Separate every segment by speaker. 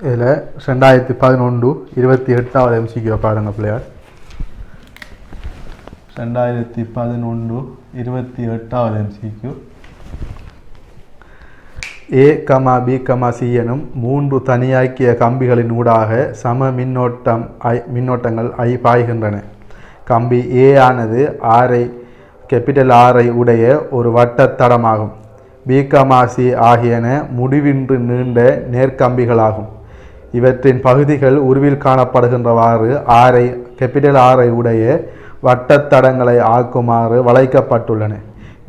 Speaker 1: இதில் 2011 28வது எம்சிக்யூ பாருங்கள் பிள்ளையார். 2011 28வது எம்சிக்யூ. A, B, C எனும் 3 தனியாக்கிய கம்பிகளின் ஊடாக சம மின்னோட்டங்கள் I பாய்கின்றன. கம்பி A ஆனது கேபிட்டல் R உடைய ஒரு வட்ட தடமாகும். B, C ஆகியன முடிவின்றி நீண்ட நேர்கம்பிகளாகும். இவற்றின் பகுதிகள் உருவில் காணப்படுகின்றவாறு கேபிட்டல் R உடைய வட்டத்தடங்களை ஆக்குமாறு வளைக்கப்பட்டுள்ளன.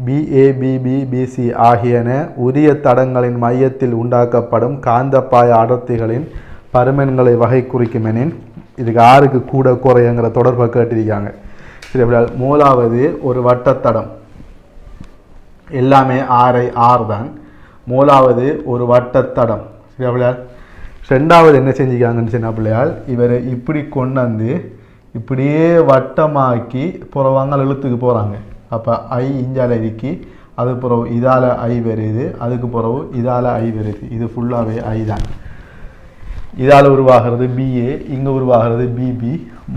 Speaker 1: BA, BB, BC ஆகியன உரிய தடங்களின் மையத்தில் உண்டாக்கப்படும் காந்தப்பாய அடர்த்திகளின் பருமன்களை வகை குறிக்கும் எனின் இதுக்கு ஆறுக்கு கூட குறைங்கிற தொடர்பை கேட்டிருக்காங்க. சரி, மூலாவது ஒரு வட்டத்தடம், எல்லாமே R தான். மூலாவது ஒரு வட்டத்தடம். சரி அப்படியா. ரெண்டாவது என்ன செஞ்சுக்காங்கன்னு சொன்ன பிள்ளையால், இவரை இப்படி கொண்டு வந்து இப்படியே வட்டமாக்கி புறவாங்க எழுத்துக்கு போகிறாங்க. அப்போ I இஞ்சால இருக்கி, அது பிறகு இதால் I வருது, அதுக்கு பிறகு இதால் I வருது. இது ஃபுல்லாகவே I தான். இதால் உருவாகிறது BA, இங்கே உருவாகிறது BB.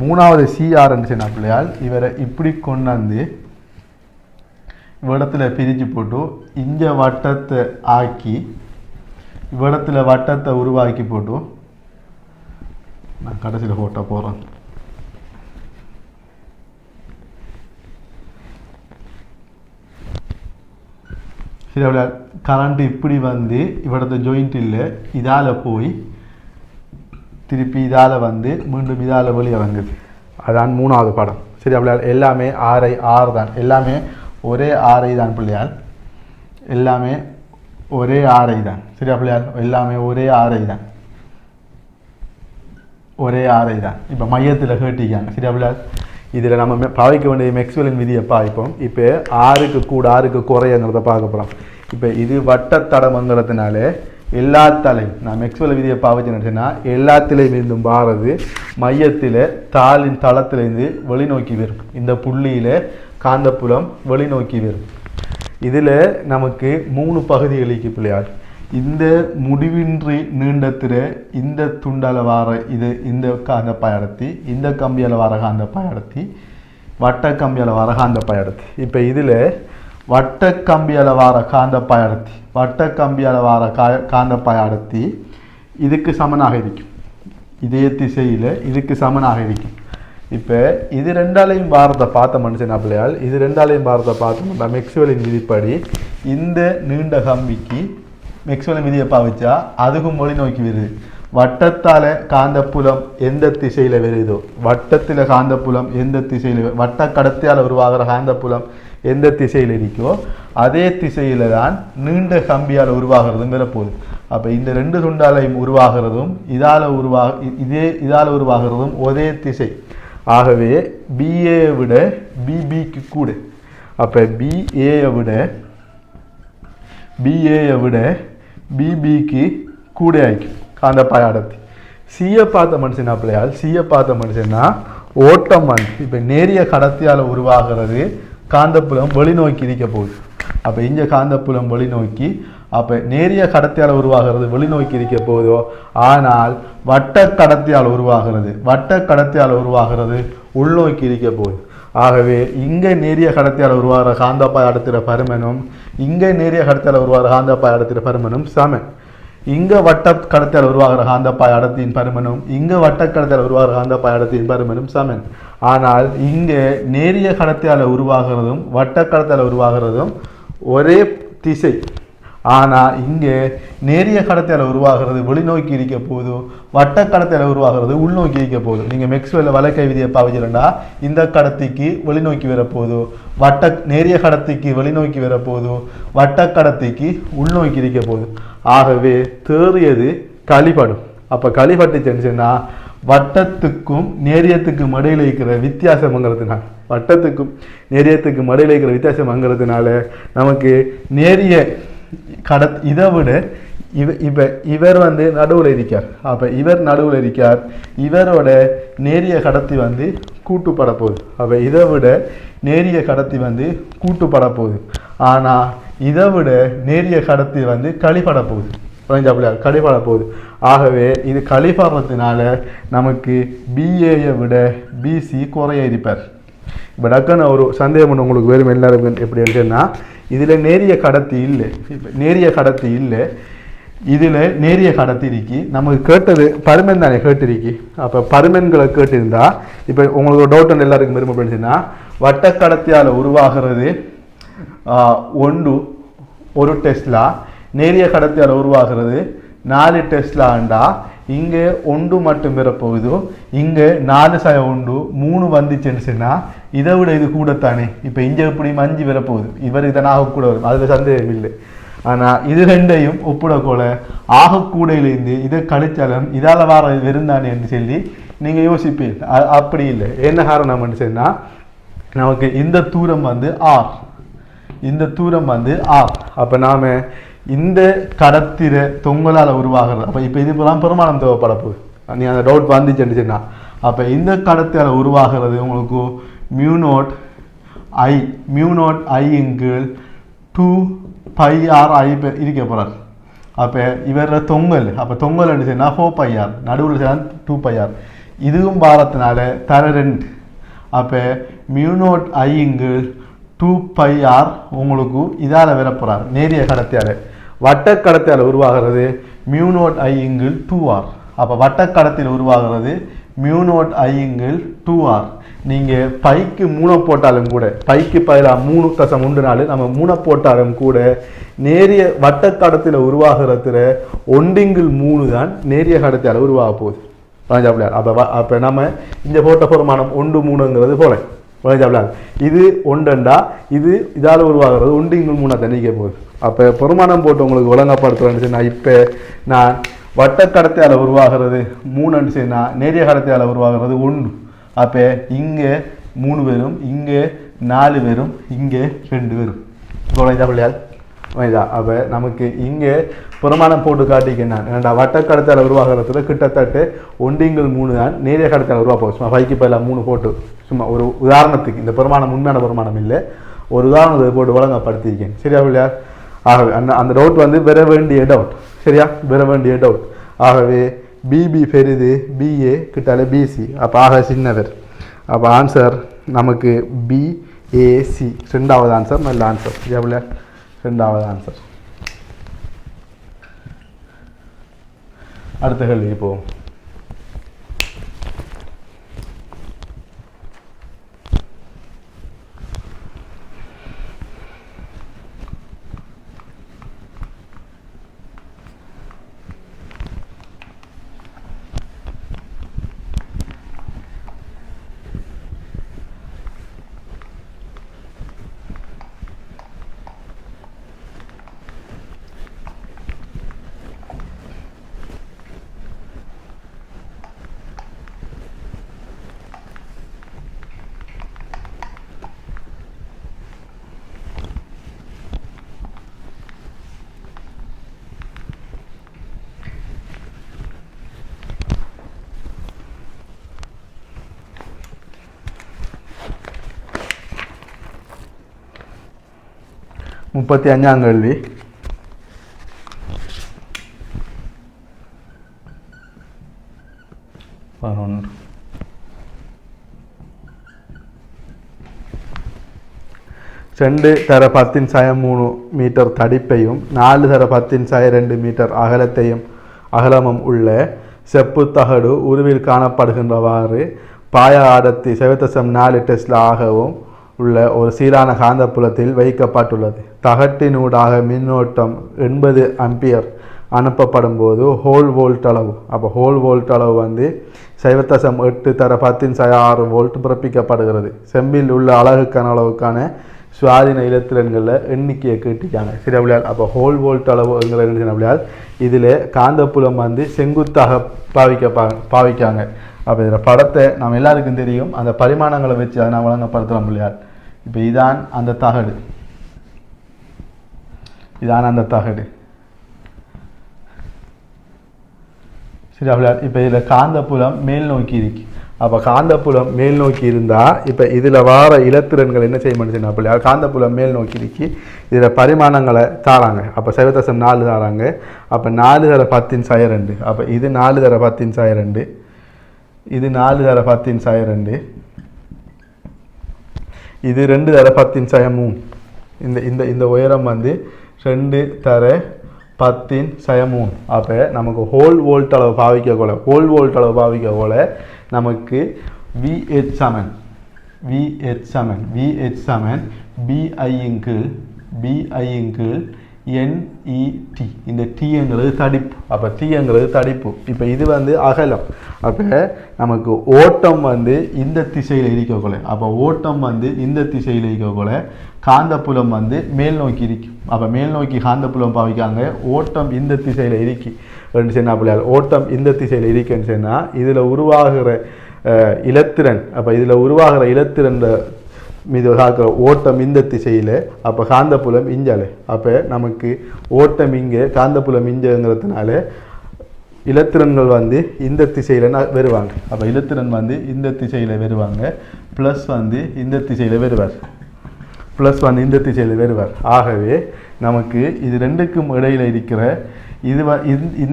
Speaker 1: மூணாவது CRன்னு சொன்ன பிள்ளையால், இவரை இப்படி கொண்டு வந்து இவ்விடத்தில் பிரித்து போட்டு இங்கே வட்டத்தை ஆக்கி இவ்விடத்தில் வட்டத்தை உருவாக்கி போட்டு நான் கடைசியில் போட்டோ போகிறேன். சரி அப்படியா. கரண்ட் இப்படி வந்து இவ்விடத்த ஜாயிண்ட் இல்லை, இதால் போய் திருப்பி இதால் வந்து மீண்டும் இதால் வெளியே வந்தது. அதான் மூணாவது படம். சரி அப்படியா. எல்லாமே R தான். எல்லாமே ஒரே R தான் பிள்ளையால். எல்லாமே ஒரே R தான். சரியா பிள்ளையால். எல்லாமே ஒரே R தான். ஒரே R தான். இப்போ மையத்தில் கேட்டிக்காங்க. சரியா பிள்ளையால். இதில் நம்ம பாவிக்க வேண்டிய மேக்ஸ்வெல்லின் விதியை பாய்ப்போம். இப்போ ஆறுக்கு கூட ஆறுக்கு குறையங்கிறத பார்க்க போகிறோம். இப்போ இது வட்டத்தடமங்கிறதுனால எல்லாத்தாலையும் நான் மேக்ஸ்வெல் விதியை பாவிச்சுன்னா எல்லாத்திலையும் இருந்தும் பாரது மையத்தில் தாளின் தளத்திலேருந்து வெளிநோக்கி வரும். இந்த புள்ளியில் காந்தப்புலம் வெளிநோக்கி வரும். இதில் நமக்கு 3 பகுதிகளுக்கு பிள்ளையாள். இந்த முடிவின்றி நீண்டத்திர இந்த துண்டால் வார இது இந்த காந்த பயடத்தி, இந்த கம்பியால் வர காந்த பயடத்தி, வட்ட கம்பியால் வர காந்த பயடத்தி. இப்போ இதில் வட்ட கம்பியால் வர காந்த பயடத்தி, வட்ட கம்பியால் வர காந்த பயடத்தி இதுக்கு சமனாக இருக்கும். இதே திசையில் இதுக்கு சமனாக இருக்கும். இப்போ இது ரெண்டாலையும் பாரத்தை பார்த்த மனுஷன் பிள்ளையால், இது ரெண்டாலையும் பாரத்தை பார்த்தோம்னா மேக்ஸ்வெல்லின் விதிப்படி இந்த நீண்ட கம்பிக்கு மேக்ஸ்வெல்லின் விதியை பாவிச்சா அதுக்கும் மொழி நோக்கி வருது. வட்டத்தால் காந்தப்புலம் எந்த திசையில் வருதோ, வட்டத்தில் காந்தப்புலம் எந்த திசையில், வட்ட கடத்தியால் உருவாகிற காந்தப்புலம் எந்த திசையில் இருக்கோ அதே திசையில் தான் நீண்ட கம்பியால் உருவாகிறதும் வரப்போகுது. அப்போ இந்த ரெண்டு துண்டாலையும் உருவாகிறதும் இதால் உருவாகிறதும் ஒரே திசை. ஆகவே BA விட BBக்கு கூட. அப்போ BA விட BBக்கு கூட ஆகிக்கும் காந்த பாயடத்தி. சியை பார்த்த மனுஷனா பிள்ளையால், சியை பார்த்த மனுஷன்னா ஓட்டம் வந்து இப்போ நேரிய கடத்தியால் உருவாகிறது காந்தப்புலம் வெளிநோக்கி இருக்க போகுது. அப்போ இங்கே காந்தப்புலம் வெளிநோக்கி, அப்போ நேரிய கடத்தியால் உருவாகிறது வெளிநோக்கி இருக்க போதோ. ஆனால் வட்ட கடத்தியால் உருவாகிறது உள்நோக்கி இருக்க போகுது. ஆகவே இங்கே நேரிய கடத்தியால் உருவாகிற காந்தப்பாய் அடுத்துற பருமனும் இங்கே நேரிய கடத்தியால் உருவாகிற காந்தப்பாய் அடுத்துற பருமனும் சமன். இங்கே வட்ட கடத்தியால் உருவாகிற காந்தப்பாய் அடர்த்தியின் பருமனும் இங்கே வட்ட கடத்தியால் உருவாகிற காந்தப்பாய் அடர்த்தியின் பருமனும் சமன். ஆனால் இங்கே நேரிய கடத்தியால் உருவாகிறதும் வட்ட கடத்தியால் உருவாகிறதும் ஒரே திசை. ஆனால் இங்கே நேரிய கடத்தியால் உருவாகிறது வெளிநோக்கி இருக்க போதும், வட்ட கடத்தியால் உருவாகிறது உள்நோக்கி இருக்க போதும். நீங்கள் மேக்ஸ்வெல்ல வழக்கை விதியை பாவிச்சிருந்தா இந்த கடத்திக்கு வெளிநோக்கி வரப்போதும், நேரிய கடத்திக்கு வெளிநோக்கி வரப்போதும், வட்ட கடத்திக்கு உள்நோக்கி இருக்க போதும். ஆகவே தேறியது களிபடும். அப்போ களிபட்டுச்சுன்னு சொன்னால் வட்டத்துக்கும் நேரியத்துக்கும் இடையில இருக்கிற வித்தியாசம்ங்கிறதுனால, வட்டத்துக்கும் நேரியத்துக்கும் இடையில இருக்கிற வித்தியாசம்ங்கிறதுனால நமக்கு நேரிய இதை விட இவர் வந்து நடுவில் இருக்கார். அப்போ இவர் நடுவில் இருக்கார், இவரோட நேரிய கடத்தி வந்து கூட்டுப்பட போகுது. அப்போ இதை விட நேரிய கடத்தி வந்து கூட்டுப்பட போகுது. ஆனால் இதை விட நேரிய கடத்தி வந்து களிப்பட போகுது. பிள்ளையார் கழிப்பாட போகுது. ஆகவே இது கழிப்பாடுறதுனால நமக்கு பிஏயை விட பிசி குறைய இருப்பார். இப்போ டக்குன்னு ஒரு சந்தேகம் ஒன்று உங்களுக்கு வேறும் எல்லாருக்கும் எப்படி இருக்குன்னா, இதில் நேரிய கடத்தி இல்லை. இப்போ நேரிய கடத்தி இல்லை, இதில் நேரிய கடத்தி இருக்கி. நமக்கு கேட்டது பருமன் தானே கேட்டிருக்கி. அப்போ பருமன்களை கேட்டிருந்தா இப்போ உங்களுக்கு டவுட் ஒன்று எல்லாருக்கும் விரும்ப போயிடுச்சுன்னா, வட்ட கடத்தியால் உருவாகிறது 1 டெஸ்லா, நேரிய கடத்தியால் உருவாகிறது 4 டெஸ்லாண்டா இங்கே 1 மட்டும் பெறப்போகுதோ, இங்கே 4/1 3 வந்துச்சுன்னா இதை விட இது கூடத்தானே. இப்போ இங்கே எப்படி 5 பெறப்போகுது, இவர் இதனாக கூட வரும், அதில் சந்தேகம் இல்லை. ஆனால் இது ரெண்டையும் ஒப்பிடக்கோல ஆகக்கூடையிலேருந்து இதை கழிச்சாலும் இதால் வர வெறுந்தானே என்று சொல்லி நீங்கள் யோசிப்பீங்க. அப்படி இல்லை. என்ன காரணம்னு சொன்னால், நமக்கு இந்த தூரம் வந்து ஆர், இந்த தூரம் வந்து ஆர். அப்போ நாம் இந்த கடத்திர தொங்கலால் உருவாகிறது. அப்போ இப்போ இதுப்பெல்லாம் பெருமானம் தேவைப்பட போகுது. நீ அந்த டவுட் வந்துச்சுன்னு சொன்னால், அப்போ இந்த கடத்தியால் உருவாகிறது உங்களுக்கு μ0 I இன்கீழ் 2πr இருக்க போகிறார். அப்போ இவர தொங்கல், அப்போ தொங்கல் என்ன சொன்னால் 4πr, நடுவில் சேர்ந்து 2πr. இதுவும் பாரத்தினால தர 2. அப்போ μ0 I இன்கீழ் 2πr உங்களுக்கு இதால் வரப்போகிறார் நேரிய கடத்தியால். வட்டக்கடத்தியால் உருவாகிறது μ0 I இன்கீழ் 2r. அப்போ வட்டக்கடத்தில் உருவாகிறது μ0 I இன்கீழ் 2r. நீங்கள் பைக்கு 3 போட்டாலும் கூட, பைக்கு பதிலாக 3.14 நம்ம 3 போட்டாலும் கூட நேரிய வட்டக்கடத்தில் உருவாகிறதுல 1/3 தான் நேரிய கடத்தியால் உருவாக போகுது. அப்போ நம்ம இந்த போட்ட பெருமானம் 1/3ங்கிறது போல இது 1 இது இதால் உருவாகிறது 1/3 தண்ணிக்க போகுது. அப்போ பெருமானம் போட்டு உங்களுக்கு விளங்கப்படுத்துறேன்னு சொன்னால், இப்போ நான் வட்டக்கடத்தியால் உருவாகிறது 3 சொன்னால் நேரிய கடத்தியால் உருவாகிறது 1. அப்போ இங்கே 3 பேரும், இங்கே 4 பேரும், இங்கே 2 பேரும். பிள்ளையால் அப்போ நமக்கு இங்கே பெருமானம் போட்டு காட்டிக்க நான் ஏன்னா வட்டக்கடத்தியால் உருவாகிறதுல கிட்டத்தட்ட 1/3 தான் நேரிய கடத்தியால் உருவாப்போம். சும்மா 5க்கு பதிலாக 3 போட்டு சும்மா ஒரு உதாரணத்துக்கு, இந்த பெருமானம் உண்மையான பெருமானம் இல்லை, ஒரு உதாரணத்தை போட்டு வழங்கப்படுத்தியிருக்கேன். சரியா பிள்ளையார்? ஆகவே அந்த டவுட் வந்து பெற வேண்டிய டவுட். சரியா? பெற வேண்டிய டவுட். ஆகவே பிபி பெரிது, பிஏ கிட்டாலே பிசி. அப்போ ஆக சின்னவர். அப்போ ஆன்சர் நமக்கு பிஏசி. 2வது ஆன்சர் நல்ல ஆன்சர். சரியா பிள்ளையார்? 2வது ஆன்சர். அடுத்த கேள்வி போவோம். முப்பத்தி 5ஆம் கேள்வி. ரெண்டு தர 10/3 மீட்டர் தடிப்பையும் 4 தர 10/2 மீட்டர் அகலமும் உள்ள செப்பு தகடு உருவில் காணப்படுகின்றவாறு பாய அடர்த்தி 7.4 டெஸ்லா ஆகவும் உள்ள ஒரு சீரான காந்தப்புலத்தில் வைக்கப்பட்டுள்ளது. தகட்டினூடாக மின்னோட்டம் 80 ஆம்பியர் அனுப்பப்படும் போது ஹோல் வோல்ட் அளவு, அப்போ ஹோல் வோல்ட் அளவு வந்து 0.8 தர 10/6 வோல்ட் பிறப்பிக்கப்படுகிறது. செம்பில் உள்ள அலகுக்கான அளவுக்கான சுவாதீன இலத்திரன்களில் எண்ணிக்கையை கேட்டிருக்காங்க. சில விளையால் அப்போ ஹோல் வோல்ட் அளவுங்கிற என்ன விளையால் இதில் காந்தப்புலம் வந்து செங்குத்தாக பாவிக்காங்க. அப்போ இதில் படத்தை நம்ம எல்லாருக்கும் தெரியும், அந்த பரிமாணங்களை வச்சு அதை நான் வழங்கப்படுத்துகிறோம் விளையால். இப்போ இதான் அந்த தகடு, இதான் அந்த தகடு. சரி விளையால். இப்போ இதில் காந்தப்புலம் மேல் நோக்கி இருக்கு. அப்போ காந்தப்புலம் மேல் நோக்கி இருந்தால் இப்போ இதில் வார இலத்திரன்கள் என்ன செய்ய மாட்டேன் அப்படியா காந்தப்புலம் மேல் நோக்கி இருக்கி இதில் பரிமாணங்களை தாராங்க அப்போ 0.4 தாராங்க அப்போ 4 தர 10^2 அப்போ இது 4 தர 10^2 இது 4 தர 10^2 இது 2 தர 10^3 இந்த இந்த இந்த உயரம் வந்து 2 தர 10^3 அப்போ நமக்கு ஹோல் வோல்ட் அளவு பாவிக்க போல நமக்கு VH சமன் BI இன்கீழ் NET இந்த Tங்கிறது தடிப்பு அப்போ Tங்கிறது தடிப்பு இப்போ இது வந்து அகலம் அப்போ நமக்கு ஓட்டம் வந்து இந்த திசையில் இருக்கக்குள்ள அப்போ ஓட்டம் வந்து இந்த திசையில் இருக்கக்குள்ள காந்தப்புலம் வந்து மேல் நோக்கி இருக்கும் அப்போ மேல் நோக்கி காந்தப்புலம் பாவிக்காங்க ஓட்டம் இந்த திசையில் இருக்கு சொன்னா பிள்ளையால் ஓட்டம் இந்த திசையில் இருக்குன்னு சொன்னால் இதில் உருவாகிற இலத்திரன் அப்போ இதில் உருவாகிற இலத்திரன் மீது தாக்குற ஓட்டம் இந்த திசையில் அப்போ காந்தப்புலம் இஞ்சாலே அப்போ நமக்கு ஓட்டம் இங்கே காந்தப்புலம் இஞ்சங்கிறதுனால இலத்திரன்கள் வந்து இந்த திசையில் வருவாங்க அப்போ இலத்திரன் வந்து இந்த திசையில் வருவாங்க ப்ளஸ் வந்து இந்த திசையில் வருவார் ஆகவே நமக்கு இது ரெண்டுக்கும் இடையில் இருக்கிற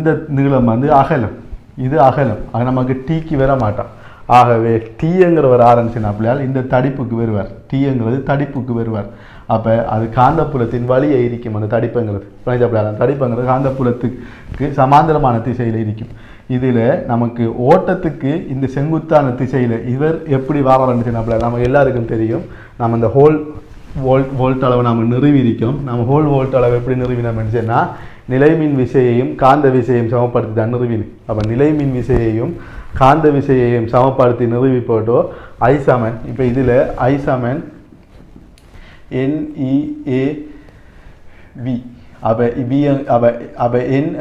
Speaker 1: இந்த நீளம் வந்து அகலம் இது அகலம் அது நமக்கு டீக்கு வர மாட்டான் ஆகவே டீங்கிறவர் ஆரம்பிச்சுன்னா பிள்ளையால் இந்த தடிப்புக்கு வருவார் டீங்கிறது தடிப்புக்கு வருவார் அப்போ அது காந்தப்புலத்தின் வழியை இருக்கும் அந்த தடிப்புங்கிறது பிள்ளையால் தடிப்புங்கிறது காந்தப்புலத்துக்கு சமாந்தரமான திசையில் இருக்கும் இதில் நமக்கு ஓட்டத்துக்கு இந்த செங்குத்தான திசையில் இவர் எப்படி வாராருன்னு பிள்ளையால் நமக்கு எல்லாருக்கும் தெரியும் நம்ம இந்த வோல்ட் அளவு நாம் நிறுவியிருக்கோம் நம்ம ஹோல் வோல்ட் அளவு எப்படி நிறுவினோம்னு சொன்னால் நிலைமின் விசையையும் காந்த விசையையும் சமப்படுத்தி தான் நிறுவினு அப்போ நிலைமின் விசையையும் காந்த விசையையும் சமப்படுத்தி நிறுவி போட்டோ I சமன் இப்போ இதில் I சமன் NEAV அப்போ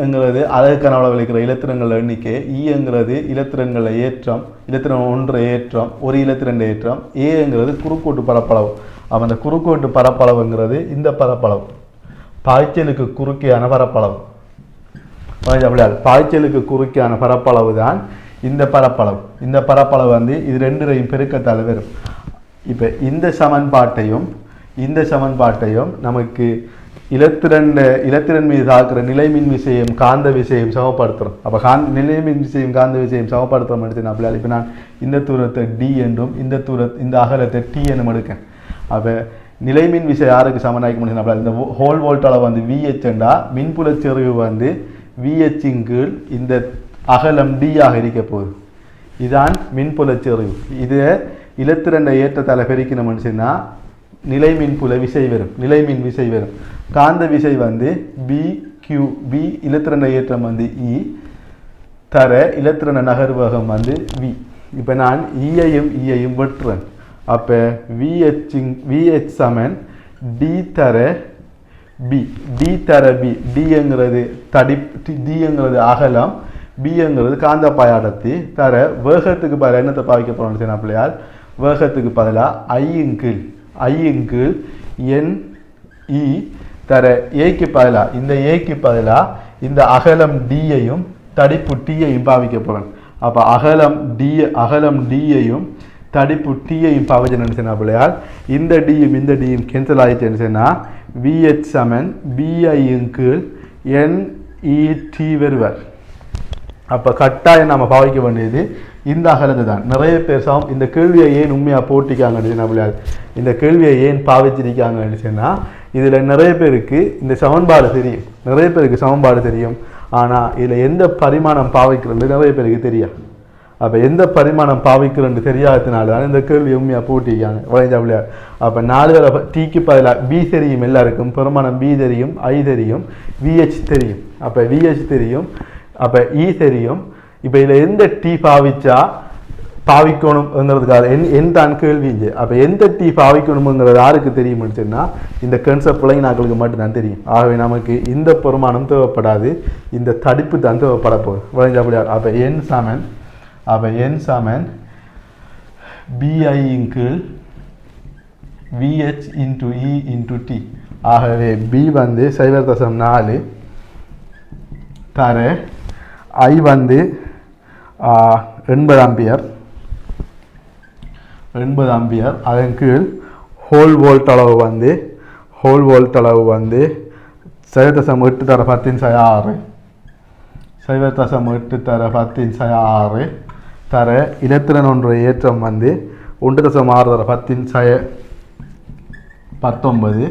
Speaker 1: Nங்கிறது அலகுக்கான அளவில் இருக்கிற இலத்திரங்கள் எண்ணிக்கை Eங்கிறது இலத்திரங்களில் ஏற்றம் இலத்திரம் ஒன்று ஏற்றம் ஒரு இலத்திரண்ட ஏற்றம் Aங்கிறது குறுக்கோட்டு பரப்பளவு அப்போ அந்த குறுக்கோட்டு பரப்பளவுங்கிறது இந்த பரப்பளவு பாய்ச்சலுக்கு குறுக்கையான பரப்பளவு பாய்ச்சலுக்கு குறுக்கையான பரப்பளவு தான் இந்த பரப்பளவு வந்து இது ரெண்டுரையும் பெருக்கத்தால் வரும் இப்போ இந்த சமன்பாட்டையும் நமக்கு இலத்திரன் மீது தாக்குற நிலைமின் விசையும் காந்த விசையும் சமப்படுத்துகிறோம் அப்போ நிலைமின் விசையும் காந்த விசையும் சமப்படுத்துகிறோம் எடுத்துனா பிள்ளையால் இப்போ நான் இந்த தூரத்தை D என்றும் இந்த அகலத்தை T என்னும் எடுக்கேன் அப்போ நிலைமின் விசை யாருக்கு சமனாக்க முடியும் இந்த ஹோல் வோல்ட் அளவு வந்து VH என்றா மின்புலச் செறிவு வந்து VH கீழ் இந்த அகலம் D ஆக இருக்க போகுது இதுதான் மின்புலச் செறிவு இது இலத்திரண்ட ஏற்றத்தால் பெருக்கணும்னு சொன்னால் நிலைமின்புல விசை வரும் காந்த விசை வந்து BQ இலத்திரண்ட ஏற்றம் வந்து E தர இலத்திரண்ட நகர்வகம் வந்து V இப்போ நான் ஈயையும் வெட்டுறேன் அப்போ VH சமன் D தர B Dங்கிறது Dங்கிறது அகலம் Bங்கிறது காந்த பாயாடத்தி தர வேகத்துக்கு பதிலாக என்னத்தை பாவிக்க போகிறோம்னு சொன்னால் பிள்ளையால் வேகத்துக்கு பதிலாக I கீழ் NE தர ஏக்கு பதிலாக இந்த அகலம் Dயையும் தடிப்பு Tயையும் பாவிக்க போகிறேன் அப்போ அகலம் Dயையும் தடிப்பு Tயையும் பாவிச்சேன்னு சொன்னால் பிள்ளையால் இந்த Dயும் கேன்சல் ஆகிடுச்சுன்னு சொன்னால் VH சமன் BI கீழ் NET வருவார் அப்போ கட்டாயம் நம்ம பாவிக்க வேண்டியது இந்த அகலத்தை தான் நிறைய பேர் இந்த கேள்வியை ஏன் உண்மையாக போட்டிக்காங்கன்னு சொன்னால் பிள்ளையால் இந்த கேள்வியை ஏன் பாவிச்சிருக்காங்கன்னு சொன்னால் இதில் நிறைய பேருக்கு இந்த சமன்பாடு தெரியும் ஆனால் இதில் எந்த பரிமாணம் பாவிக்கிறது நிறைய பேருக்கு தெரியாது அப்போ எந்த பரிமாணம் பாவிக்கிறன்னு தெரியாததுனால தான் இந்த கேள்வி உண்மையாக போட்டிக்காங்க பிள்ளையார் அப்போ 4 Tக்கு பதிலாக B தெரியும் எல்லாருக்கும் பெருமானம் B தெரியும் I தெரியும் VH தெரியும் அப்போ VH தெரியும் அப்போ E தெரியும் இப்போ இதில் எந்த T பாவிக்கணுங்கிறதுக்காக என் தான் கேள்விங்க அப்போ எந்த T பாவிக்கணுங்கிறது யாருக்கு தெரியும்னு சொன்னால் இந்த கன்செப்ட் பிள்ளைங்களுக்கு மட்டும்தான் தெரியும் ஆகவே நமக்கு இந்த பெருமானம் தேவைப்படாது இந்த தடிப்பு தான் தேவைப்பட போகுது பிள்ளையார் அப்போ N சமன் BI கீழ் VH E T ஆகவே B வந்து 0.4 தர I வந்து 80 ஆம்பியர் 80 ஆம்பியர். அதன் கீழ் ஹோல் வோல்ட் அளவு வந்து 0.8 தர 10⁻6 0.8 தர 10⁻6 தர இலத்திரன் ஒன்று ஏற்றம் வந்து 1.6 தர 10⁻19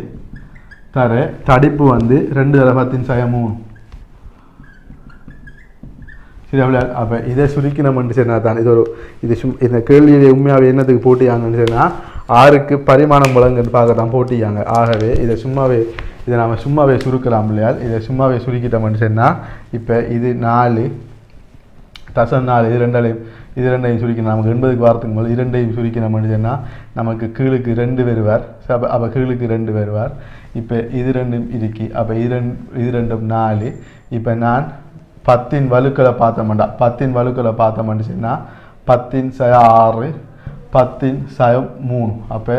Speaker 1: தர தடிப்பு வந்து 2 தர 10⁻3. சரி அப்படியா? அப்போ இதை சுருக்கினோம்னு சொன்னால் தான் இந்த கேள்வியை உண்மையாகவே என்னத்துக்கு போட்டியாங்கன்னு சொன்னால் ஆறுக்கு பரிமாணம் வழங்குன்னு பார்க்க தான் போட்டியாங்க. ஆகவே இதை நம்ம சும்மாவே சுருக்கலாம் இல்லையா? இதை சும்மாவே சுருக்கிட்டோம்னு சொன்னால் இப்போ இது 4.4 இது ரெண்டையும் சுருக்கணும். நமக்கு 80க்கு வாரத்துக்கு முதல் இரண்டையும் சுருக்கணும்னு சொன்னால் நமக்கு கீழுக்கு 2 வருவார். அப்போ கீழுக்கு 2 வருவார். இப்போ இது ரெண்டும் இருக்கி. அப்போ இது ரெண்டும் 4. இப்போ நான் 10 வலுக்களை பார்த்தோம்டா 10 வலுக்களை பார்த்தோம்னு சொன்னால் 10⁻6 10⁻3 அப்போ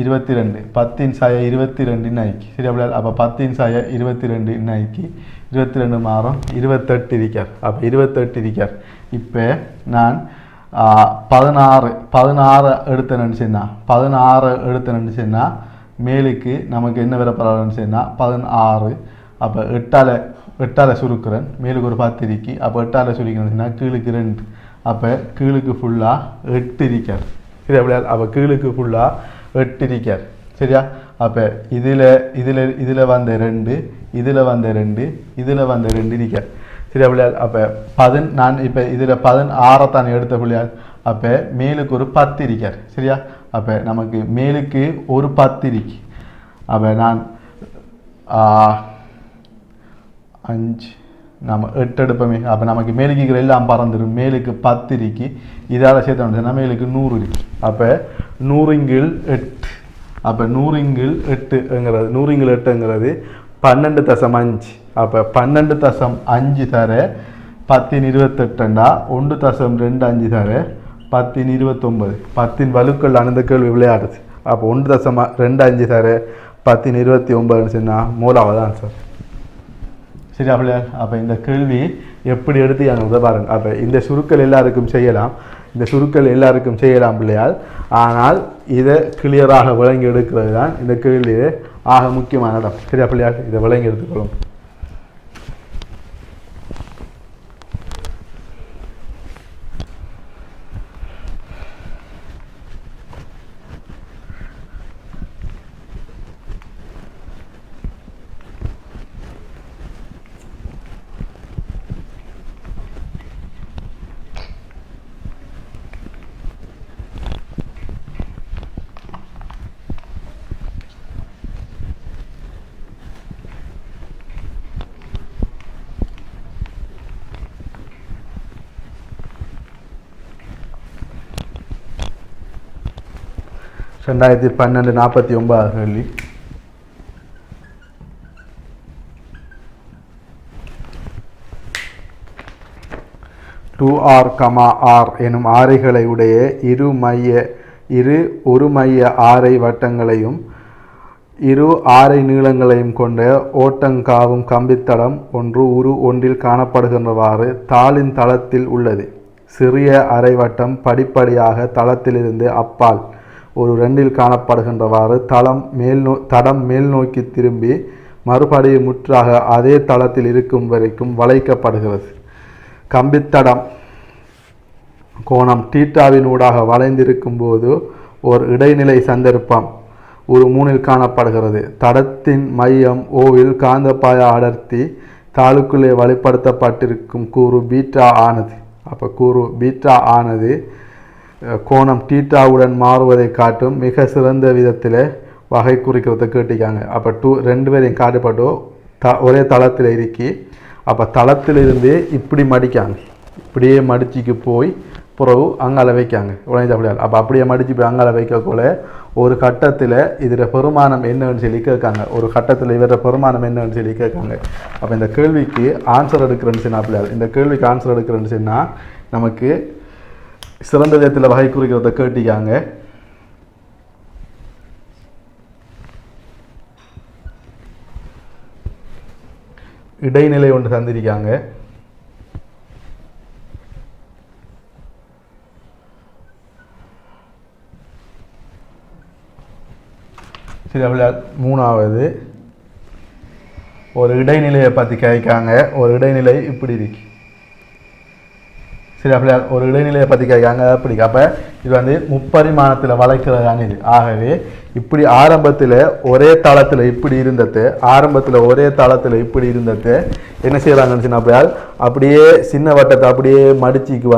Speaker 1: 22 10⁻22 நாய்க்கு. சரி அப்படியா? அப்போ 10⁻22 நாய்க்கு 22 மாறும் 28 இருக்கார். அப்போ 28 இருக்கார். இப்போ நான் 16 எடுத்தேன்னு சொன்னால் மேலுக்கு நமக்கு என்ன வர பரவாயில்லன்னு சொன்னால் 16. அப்போ 8ஆல் சுருக்கிறேன். மேலுக்கு ஒரு 10 இருக்கி. அப்போ 8ஆல் சுருக்கிறேன்னு சொன்னால் கீழுக்கு 2. அப்போ கீழுக்கு ஃபுல்லாக 8 இருக்கார். சரி அப்படியா? அப்போ கீழுக்கு ஃபுல்லாக 8 இருக்கார். சரியா? அப்போ இதில் வந்த 2 இதில் வந்த 2 இதில் வந்த 2 இருக்கார். சரி அப்படியா? அப்போ நான் இப்போ இதில் 16 தான் எடுத்த பிள்ளையார். அப்போ மேலுக்கு ஒரு 10 இருக்கார். சரியா? அப்போ நமக்கு மேலுக்கு ஒரு 10 இருக்கு. அப்போ நான் 5 நம்ம 8 எடுப்போமே. அப்போ நமக்கு மேலுக்கு இருக்கிற எல்லாம் பறந்துடும். மேலுக்கு 10 இருக்கு. இதால் சேர்த்தோம்னா மேலுக்கு 100 இருக்கு. அப்போ 100/8. அப்போ 100/8ங்கிறது 12.5. அப்போ 12.5 தர 10⁻28 1.25 தர 10⁻29. 10 வலுக்கள் அந்த கேள்வி விளையாடுது. அப்போ 1.25 தர 10⁻29 சொன்னால் மூலாவது ஆன்சர். சரி அப்படியா? அப்போ இந்த கேள்வி எப்படி எடுத்து பாருங்க. அப்போ இந்த சுருக்கள் எல்லாருக்கும் செய்யலாம் பிள்ளையால். ஆனால் இதை கிளியராக விளங்கி எடுக்கிறது தான் இந்த கேள்வியே ஆக முக்கியமான இடம். சரியா பிள்ளையால்? இதை விளங்கி எடுத்துக்கொள்ளும். ரெண்டாயிரத்தி 1249 கேள்வி. R, R எனும் ஆரைகளை உடைய ஒரு மைய ஆரை வட்டங்களையும் இரு ஆரை நீளங்களையும் கொண்ட ஓட்டங்காவும் கம்பித்தடம் ஒன்றில் காணப்படுகின்றவாறு தாளின் தளத்தில் உள்ளது. சிறிய அரைவட்டம் படிப்படியாக தளத்திலிருந்து அப்பால் ஒரு 2ல் காணப்படுகின்றவாறு தடம் மேல் நோக்கி திரும்பி மறுபடியும் முற்றாக அதே தளத்தில் இருக்கும் வரைக்கும் வளைக்கப்படுகிறது. கம்பித்தடம் கோணம் தீட்டாவின் ஊடாக வளைந்திருக்கும் போது ஒரு இடைநிலை சந்தர்ப்பம் ஒரு 3ல் காணப்படுகிறது. தடத்தின் மையம் ஓவில் காந்தப்பாய அடர்த்தி தாளுக்குள்ளே வழிப்படுத்தப்பட்டிருக்கும் கூறு பீட்டா ஆனது. அப்போ கூறு பீட்டா ஆனது கோணம் தீட்டாவுடன் மாறுவதை காட்டும் மிக சிறந்த விதத்தில் வகை குறிக்கிறத கேட்டிருக்காங்க. அப்போ 2 பேரையும் காட்டுப்பட்டோ ஒரே தளத்தில் இருக்கி. அப்போ தளத்திலிருந்து இப்படி மடிக்காங்க. இப்படியே மடிச்சுக்கு போய் பிறகு அங்கால வைக்காங்க. உடனே அப்போ அப்படியே மடித்து போய் அங்கால வைக்கக்குள்ள ஒரு கட்டத்தில் இதில் பெருமானம் என்னன்னு சொல்லி கேட்காங்க. ஒரு கட்டத்தில் இவர பெருமானம் என்னன்னு சொல்லி கேட்காங்க. அப்போ இந்த கேள்விக்கு ஆன்சர் எடுக்கிறேன்னு சொன்னா அப்படியா? இந்த கேள்விக்கு ஆன்சர் எடுக்கிறேன்னு சொன்னால் நமக்கு சிறந்த விதத்தில் வகை குறிக்கிறத கேட்டிக்காங்க. இடைநிலை ஒன்று தந்திருக்காங்க. சரி அப்படியால் மூணாவது ஒரு இடைநிலையை பற்றி கேட்காங்க. ஒரு இடைநிலை இப்படி இருக்கு. சரி அப்படியா ஒரு இடைநிலையை பற்றி கேட்காங்க அப்படி. அப்போ இது வந்து முப்பரிமாணத்தில் வளைக்கிறதான இது. ஆகவே இப்படி ஆரம்பத்தில் ஒரே தளத்தில் இப்படி இருந்தது, ஆரம்பத்தில் ஒரே தளத்தில் இப்படி இருந்தது என்ன செய்யறாங்கன்னு சொன்னால் அப்படியால் அப்படியே சின்ன வட்டத்தை அப்படியே மடிச்சிக்கு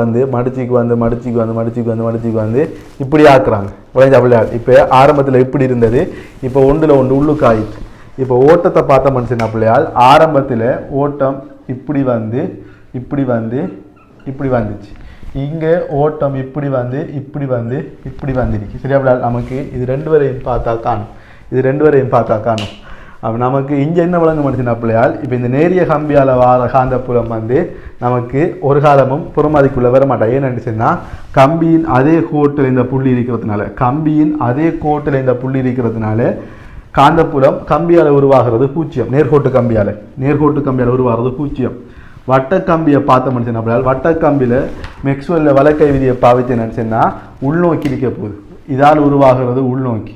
Speaker 1: வந்து இப்படி ஆக்குறாங்க. விளைஞ்ச அப்படியால் இப்போ ஆரம்பத்தில் இப்படி இருந்தது, இப்போ ஒன்றில் ஒன்று உள்ளுக்கு ஆயிடுச்சு. இப்போ ஓட்டத்தை பார்த்த மனுஷன் பிள்ளையால் ஆரம்பத்தில் ஓட்டம் இப்படி வந்துச்சு. இங்கே ஓட்டம் இப்படி வந்துருக்கு. சரியா பிள்ளையால் நமக்கு இது ரெண்டு வரையும் பார்த்தா காணும். அப்போ நமக்கு இங்கே என்ன விளங்க மனுஷன் பிள்ளையால் இப்போ இந்த நேரிய கம்பியால் வார காந்தப்புலம் வந்து நமக்கு ஒரு காலமும் புறமாதிக்குள்ளே வர மாட்டா. ஏன்னு சொன்னால் கம்பியின் அதே கோட்டில் இந்த புள்ளி இருக்கிறதுனால காந்தப்புலம் கம்பியால் உருவாகிறது 0. நேர்கோட்டு கம்பியால் உருவாகிறது 0. வட்டக்கம்பியை பார்த்த மனுஷன் அப்படின்னா வட்டக்கம்பியில் மேக்ஸ்வெல்ல வலக்கை விதியை பாவித்து நினச்சேன்னா உள்நோக்கி இருக்க போகுது. இதால் உருவாகிறது உள்நோக்கி.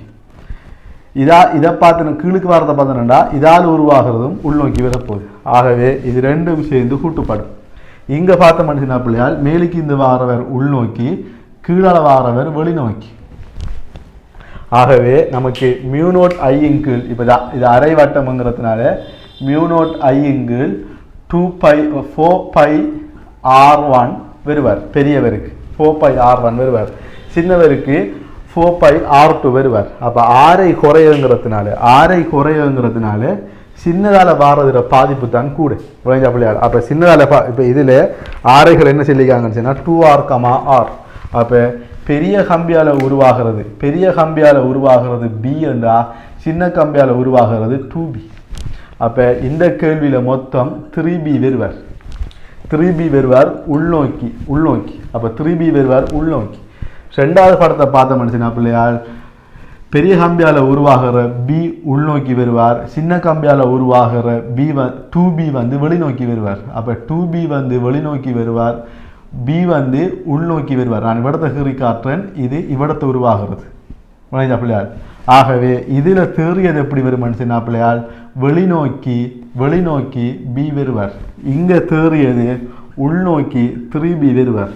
Speaker 1: இதை பார்த்து கீழுக்கு வரதை பார்த்தோன்னா இதால் உருவாகிறதும் உள்நோக்கி வரப்போகுது. ஆகவே இது ரெண்டும் சேர்ந்து கூட்டுப்படும். இங்கே பார்த்த மனுஷன் அப்படியால் மேலுக்கு இந்த வாரவர் உள்நோக்கி, கீழால் வாரவர் வெளிநோக்கி. ஆகவே நமக்கு மியூனோட் ஐயின் கீழ் இப்போ இது அரை வட்டம்ங்கிறதுனால மியூனோட் ஐயின் கீழ் 4πr1 வருவார். பெரியவருக்கு 4πr1 வருவார், சின்னவருக்கு 4πr2 வருவார். அப்போ ஆரை குறையுங்கிறதுனால சின்னதால் வாரதுற பாதிப்பு தான் கூட விளைஞ்ச பிள்ளையாள். அப்போ சின்னதால் இப்போ இதில் ஆரைகள் என்ன சொல்லிக்காங்கன்னு சொன்னால் 2r, அப்போ பெரிய கம்பியால் உருவாகிறது B என்றா, சின்ன கம்பியால் உருவாகிறது 2B. அப்போ இந்த கேள்வியில் மொத்தம் 3B வருவார் உள்நோக்கி. அப்போ 3B வருவார் உள்நோக்கி. ரெண்டாவது படத்தை பார்த்த மனுஷனா பிள்ளையால் பெரிய கம்பியால் உருவாகிற B உள்நோக்கி வருவார், சின்ன கம்பியால் உருவாகிற 2B வந்து வெளிநோக்கி வருவார். அப்போ 2B வந்து வெளிநோக்கி வருவார், B வந்து உள்நோக்கி வருவார். நான் இவ்விடத்தை கீறி காட்டுறேன், இது இவ்விடத்தை உருவாகிறது பிள்ளையால். ஆகவே இதில் தேறியது எப்படி வரும் மனுஷனா பிள்ளையால் வெளிநோக்கி B வருவார். இங்கே தேறியது உள்நோக்கி 3B வருவார்.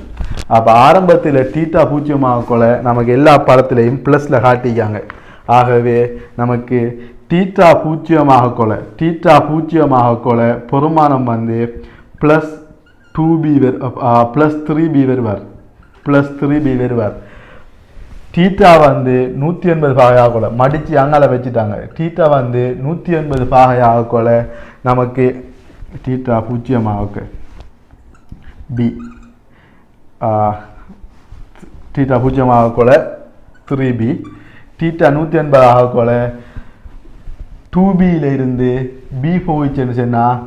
Speaker 1: அப்போ ஆரம்பத்தில் தீட்டா 0 கொலை நமக்கு எல்லா படத்துலையும் ப்ளஸில் காட்டிக்காங்க. ஆகவே நமக்கு தீட்டா 0 கொலை பெருமானம் வந்து +3B வருவார். தீட்டா வந்து 180 பாகையாக கொலை மடித்து அங்கால வச்சுட்டாங்க. தீட்டா வந்து 180 பாகையாக கொலை நமக்கு தீட்டா 0 B தீட்டா 0 கொலை 3B, தீட்டா 180 கொலை 2Bயில் இருந்து B போயிடுச்சுன்னு சொன்னால்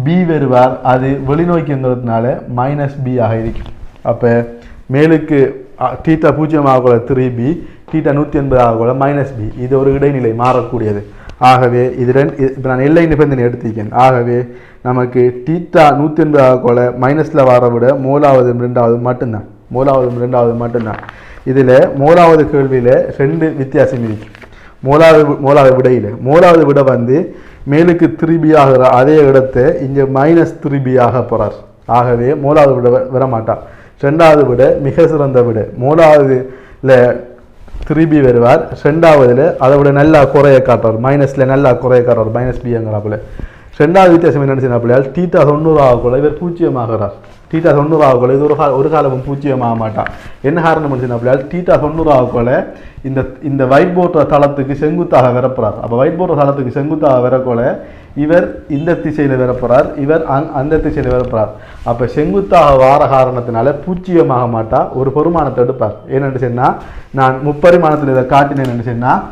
Speaker 1: B வருவார், அது வெளிநோக்கிங்கிறதுனால -B ஆக இருக்கும். அப்போ மேலுக்கு தீட்டா 0 கொலை 3B, தீட்டா 180 கொலை -B. இது ஒரு இடைநிலை மாறக்கூடியது. ஆகவே இது இப்போ நான் எல்லை நிபந்தனை எடுத்திருக்கேன். ஆகவே நமக்கு தீட்டா 180 கொலை மைனஸில் வர விட மூலாவதும் ரெண்டாவது மட்டும்தான். இதில் மூலாவது கேள்வியில் 2 வித்தியாசம் இருக்கு. மூலாவது விட வந்து மேலுக்கு 3B ஆகிற அதே இடத்தை இங்கே -3B ஆக போகிறார். ஆகவே மூலாவது விட வரமாட்டார். ரெண்டாவது விட மிக சிறந்த விட மூலாவதுல 3B வருவார், ரெண்டாவதுல அதை விட நல்லா குறைய காட்டுறார், -B. ரெண்டாவது வித்தியாசம் என்னென்னு சொன்னால் தீட்டா 90 கொலை இவர் 0 ஆகிறார். தீட்டா 90 கொலை இது ஒரு காலமும் 0 ஆக மாட்டான். என்ன காரணம் சொன்னால் தீட்டா 90 கொலை இந்த ஒயிட் போர்ட் தளத்துக்கு செங்குத்தாக வரப்போறார். அப்போ ஒயிட் போர்ட் தளத்துக்கு செங்குத்தாக வரக்கொள்ள இவர் இந்த திசையில் வரப்போறார், இவர் அந்த திசையில் வரப்போறார். அப்போ செங்குத்தாக வார காரணத்தினால 0 ஆக மாட்டா, ஒரு பெருமானத்தை எடுப்பார். ஏன்னு சொன்னால் நான் முப்பரிமாணத்தில் இதை காட்டினேன்னு சொன்னால்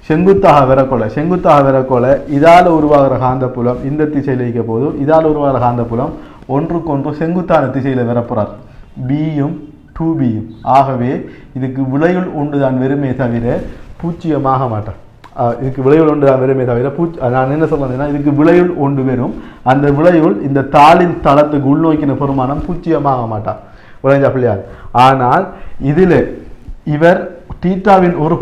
Speaker 1: செங்குத்தாக வரக்கொள்ள இதால் உருவாகிற காந்தப்புலம் இந்த திசையில் இருக்க போது, இதால் உருவாகிற காந்தப்புலம் ஒன்றுக்கொன்று செங்குத்தான திசையில் வரப்போறார், Bயும் 2Bயும். ஆகவே இதுக்கு விளைவுள் ஒன்றுதான் வெறுமே தவிர 0 ஆக மாட்டார். இதுக்கு விளைவுள் ஒன்றுதான் வெறுமே தவிர நான் என்ன சொல்றேன்னா இதுக்கு விளைவுள் ஒன்று வெறும், அந்த விளைவுள் இந்த தாளின் தளத்துக்கு உள்நோக்கின பெருமானம் 0 ஆக மாட்டார் விளைஞ்சா பிள்ளையார். ஆனால் இதில் இவர் தீட்டாவின் ஒரு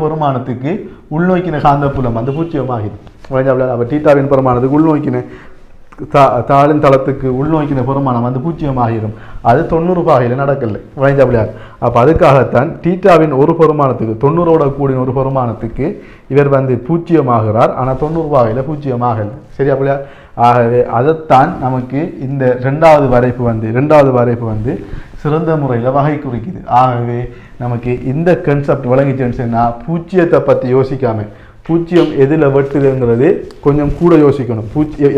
Speaker 1: பெருமானத்துக்கு உள்நோக்கின காந்தப்புலம் வந்து பூஜ்ஜியமாகிடும். அப்போ தீட்டாவின் பெருமானத்துக்கு உள்நோக்கின தாளின் தளத்துக்கு உள்நோக்கின பெருமானம் வந்து பூஜ்ஜியமாகிடும். அது 90 பாகையில் நடக்கல வளைஞ்சாப்பிள்ளையார். அப்போ அதுக்காகத்தான் தீட்டாவின் ஒரு பெருமானத்துக்கு 90ஓட கூடின ஒரு பெருமானத்துக்கு இவர் வந்து பூஜ்ஜியமாகிறார். ஆனால் 90 பாகையில் பூஜ்ஜியமாகலை. சரியா பிள்ளையார்? ஆகவே அதைத்தான் நமக்கு இந்த ரெண்டாவது வரைப்பு வந்து சிறந்த முறையில் வகை குறிக்குது. ஆகவே நமக்கு இந்த கன்செப்ட் விளங்கிச்சுன்னு சொன்னால் பூஜ்ஜியத்தை பற்றி யோசிக்காம பூஜ்ஜியம் எதில் வெட்டுதுங்கிறது கொஞ்சம் கூட யோசிக்கணும்.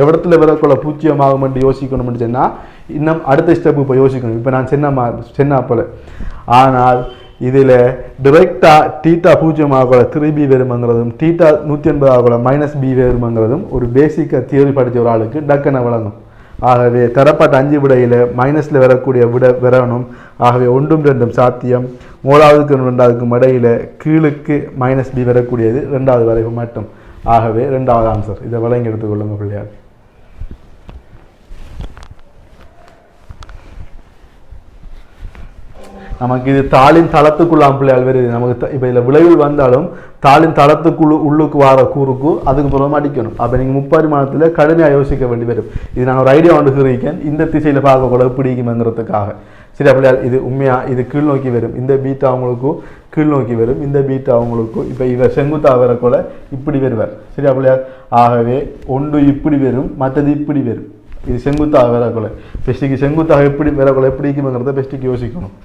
Speaker 1: எவ்வளத்துல வரக்குள்ள பூஜ்ஜியமாகும் என்று யோசிக்கணும்னு சொன்னால் இன்னும் அடுத்த ஸ்டெப்பு இப்போ யோசிக்கணும். இப்போ நான் சொன்னா போல. ஆனால் இதில் டிரெக்டாக தீட்டா பூஜ்ஜியமாகல 3b வருமங்கிறதும் தீட்டா 180 ஆகல -b வருமங்கிறதும் ஒரு பேசிக்காக தியரி படித்த ஒரு ஆளுக்கு டக்குன்னு வழங்கும். ஆகவே தரப்பட்ட 5 விடையில் மைனஸில் வரக்கூடிய விட வரணும். ஆகவே 1 2 சாத்தியம். முதலாவதுக்கும் ரெண்டாவதுக்கும் இடையில கீழுக்கு -b வரக்கூடியது ரெண்டாவது வரைவு மட்டும். ஆகவே ரெண்டாவது ஆன்சர். இதை வழங்கி எடுத்துக்கொள்ளுங்க பிள்ளையார். நமக்கு இது தாளின் தளத்துக்குள்ளாம் பிள்ளையால் வருது. நமக்கு இப்போ இதில் விளைவில் வந்தாலும் தாளின் தளத்துக்குள்ளு உள்ளுக்கு வர கூறுக்கு அதுக்கு புறம் அடிக்கணும். அப்போ நீங்கள் முப்பரிமாணத்தில் கடுமையாக யோசிக்க வேண்டி வரும். இது நான் ஒரு ஐடியா ஒன்று சொல்லியிருக்கேன். இந்த திசையில் பார்க்கக்கூட பிடிக்குமங்கிறதுக்காக. சரி பிள்ளையால், இது உண்மையாக இது கீழ் நோக்கி வரும். இந்த பீட்டா அவங்களுக்கும் கீழ் நோக்கி வரும். இந்த பீட்டா அவங்களுக்கும் இப்போ இவர் செங்குத்தா வரக்கூட இப்படி வருவார். சரியா பிள்ளையார்? ஆகவே ஒன்று இப்படி வரும், மற்றது இப்படி வரும். இது செங்குத்தாக வரக்கூட பெஸ்டிக்கு செங்குத்தாக எப்படி வரக்கூட எப்படி இருக்குங்கிறத பெஸ்டிக்கு யோசிக்கணும்.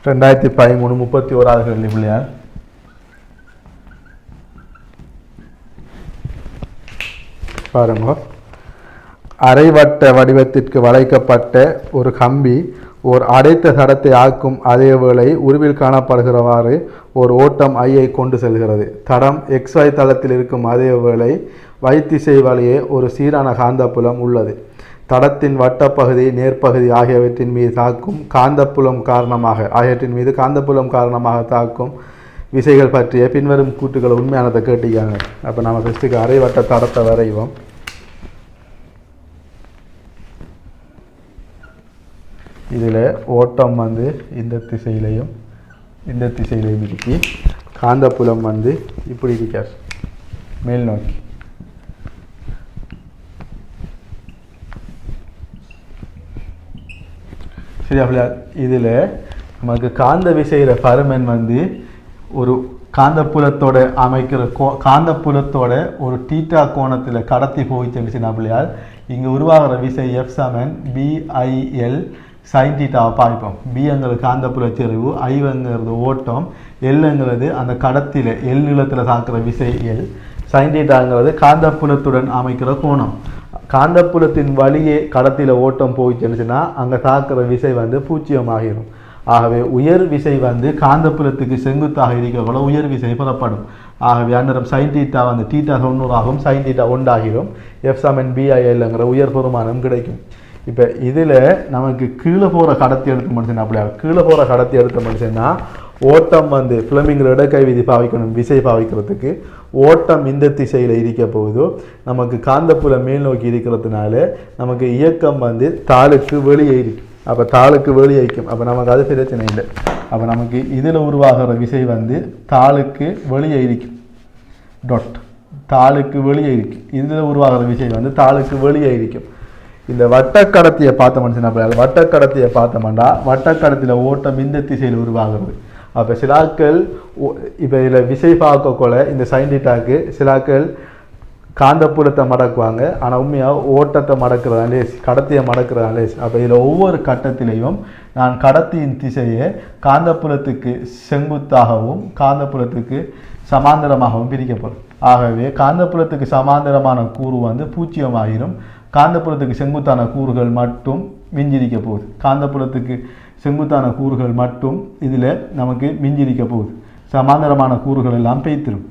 Speaker 1: ரெண்டாயிரத்தி 13 31வது கேள்வி பிள்ளையார். பாருங்க, அரைவட்ட வடிவத்திற்கு வளைக்கப்பட்ட ஒரு கம்பி ஒரு அடைத்த தடத்தை ஆக்கும். அதே வேளை உருவில் காணப்படுகிறவாறு ஒரு ஓட்டம் ஐயை கொண்டு செல்கிறது. தடம் XY தளத்தில் இருக்கும். அதே வேளை வைத்திசை வழியே ஒரு சீரான காந்தப்புலம் உள்ளது. தடத்தின் வட்டப்பகுதி நேர்ப்பகுதி ஆகியவற்றின் மீது தாக்கும் காந்தப்புலம் காரணமாக தாக்கும் விசைகள் பற்றிய பின்வரும் கூட்டுகளை உண்மையானதை கேட்டிருக்காங்க. அப்போ நம்ம ஃபஸ்ட்டுக்கு அரைவட்ட தடத்தை வரைவோம். இதில் ஓட்டம் வந்து இந்த திசையிலையும் இருக்கி, காந்தப்புலம் வந்து இப்படி இருக்கார் மேல் நோக்கி. சரியா? இதில் நமக்கு காந்த விசையில் பருமன் வந்து ஒரு காந்தப்புலத்தோட காந்தப்புலத்தோட ஒரு தீட்டா கோணத்தில் கடத்தி போயிடுச்சுன்னா பிள்ளையால் இங்கே உருவாகிற விசை F = BIL sin தீட்டாவை பாய்ப்போம். பிங்கிறது காந்தப்புல செறிவு, ஐங்கிறது ஓட்டம், எல்ங்கிறது அந்த கடத்தில எல் நீளத்தில் தாக்குற விசை எல், sin தீட்டாங்கிறது காந்தப்புலத்துடன் அமைக்கிற கோணம். காந்தப்புலத்தின் வழியே கடத்தில ஓட்டம் போயிடுச்சுன்னா அங்கே தாக்குற விசை வந்து பூஜ்ஜியமாகிடும். ஆகவே உயர் விசை வந்து காந்தப்புலத்துக்கு செங்குத்தாக இருக்கிறவங்கள உயர் விசை புறப்படும். ஆகவே அந்நேரம் sin தீட்டா வந்து தீட்டா 90 ஆகும், sin தீட்டா 1 ஆகிடும். F = BILங்கிற உயர் பெருமானம் கிடைக்கும். இப்போ இதில் நமக்கு கீழே போகிற கடத்தி எடுத்த மனுஷன் அப்படியா கீழே போகிற கடத்தி எடுத்த மனுஷன்னா ஓட்டம் வந்து ஃப்ளெமிங்கிற இடக்கை விதி பாவிக்கணும். விசை பாவிக்கிறதுக்கு ஓட்டம் இந்த திசையில் இருக்க போகுதோ நமக்கு காந்தப்புலம் மேல் நோக்கி இருக்கிறதுனால நமக்கு இயக்கம் வந்து தாளுக்கு வெளியே இருக்கும். அப்போ தாளுக்கு வெளியே இருக்கும். அப்போ நமக்கு அது பிரச்சனை இல்லை. அப்போ நமக்கு இதில் உருவாகிற விசை வந்து தாளுக்கு வெளியே இருக்கும். தாளுக்கு வெளியே இருக்கும். இதில் உருவாகிற விசை வந்து தாளுக்கு வெளியே இருக்கும். இந்த வட்டக்கடத்தியை பார்த்த மனுஷன் வட்டக்கடத்தியை பார்த்தோம்னா வட்டக்கடத்தியில் ஓட்டம் இந்த திசையில் உருவாகிறது. அப்போ சிலாக்கள் இப்போ இதில் விசை பார்க்கக்குள்ள இந்த sin தீட்டாக்கு சிலாக்கள் காந்தப்புலத்தை மடக்குவாங்க. ஆனால் உண்மையாக ஓட்டத்தை மடக்கிறதாலே கடத்தியை மடக்கிறதாலே. அப்போ இதில் ஒவ்வொரு கட்டத்திலையும் நான் கடத்தியின் திசையை காந்தப்புலத்துக்கு செங்குத்தாகவும் காந்தப்புலத்துக்கு சமாந்தரமாகவும் பிரிக்கப்படும். ஆகவே காந்தப்புலத்துக்கு சமாந்தரமான கூறு வந்து பூஜ்ஜியமாகிடும். காந்தப்புலத்துக்கு செங்குத்தான கூறுகள் மட்டும் மிஞ்சிரிக்க போகுது. காந்தப்புலத்துக்கு செங்குத்தான கூறுகள் மட்டும் இதில் நமக்கு மிஞ்சிரிக்க போகுது. சமாந்தரமான கூறுகள் எல்லாம் பெய்த்திரும்.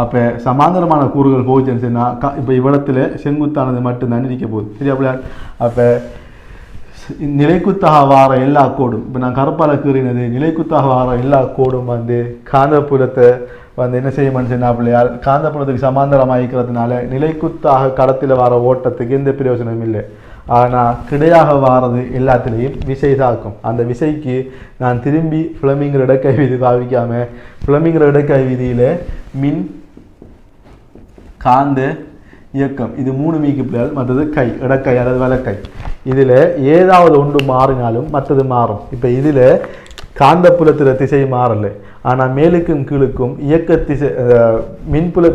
Speaker 1: அப்போ சமாந்தரமான கூறுகள் போச்சுன்னு சொன்னால் இப்போ இவ்விடத்தில் செங்குத்தானது மட்டும்தான் இருக்க போகுது சரியா பிள்ளையார். அப்போ நிலைக்குத்தாக வார எல்லா கோடும் இப்போ நான் கருப்பால் கீறினது நிலைக்குத்தாக வார எல்லா கோடும் வந்து காந்தப்புலத்தை வந்து என்ன செய்யணும்னு சொன்னா பிள்ளையார் காந்தப்புலத்துக்கு சமாந்தரமாக இருக்கிறதுனால நிலைக்குத்தாக கடத்தில் வர ஓட்டத்துக்கு எந்த பிரயோஜனமும் இல்லை. ஆனால் கிடையாக வாரது எல்லாத்துலேயும் விசை தாக்கும். அந்த விசைக்கு நான் திரும்பி ஃப்ளமிங்கிற இடக்கை விதி பாவிக்காமல் ஃப்ளமிங்கிற இடக்கை விதியில் மின் காந்த இயக்கம் இது 3 மீக்கு பிள்ளைகள், மற்றது கை இடக்கை அல்லது வலக்கை. இதில் ஏதாவது ஒன்று மாறினாலும் மற்றது மாறும். இப்போ இதில் காந்தப்புலத்தில் திசை மாறலை, ஆனால் மேலுக்கும் கீழுக்கும் இயக்க திசை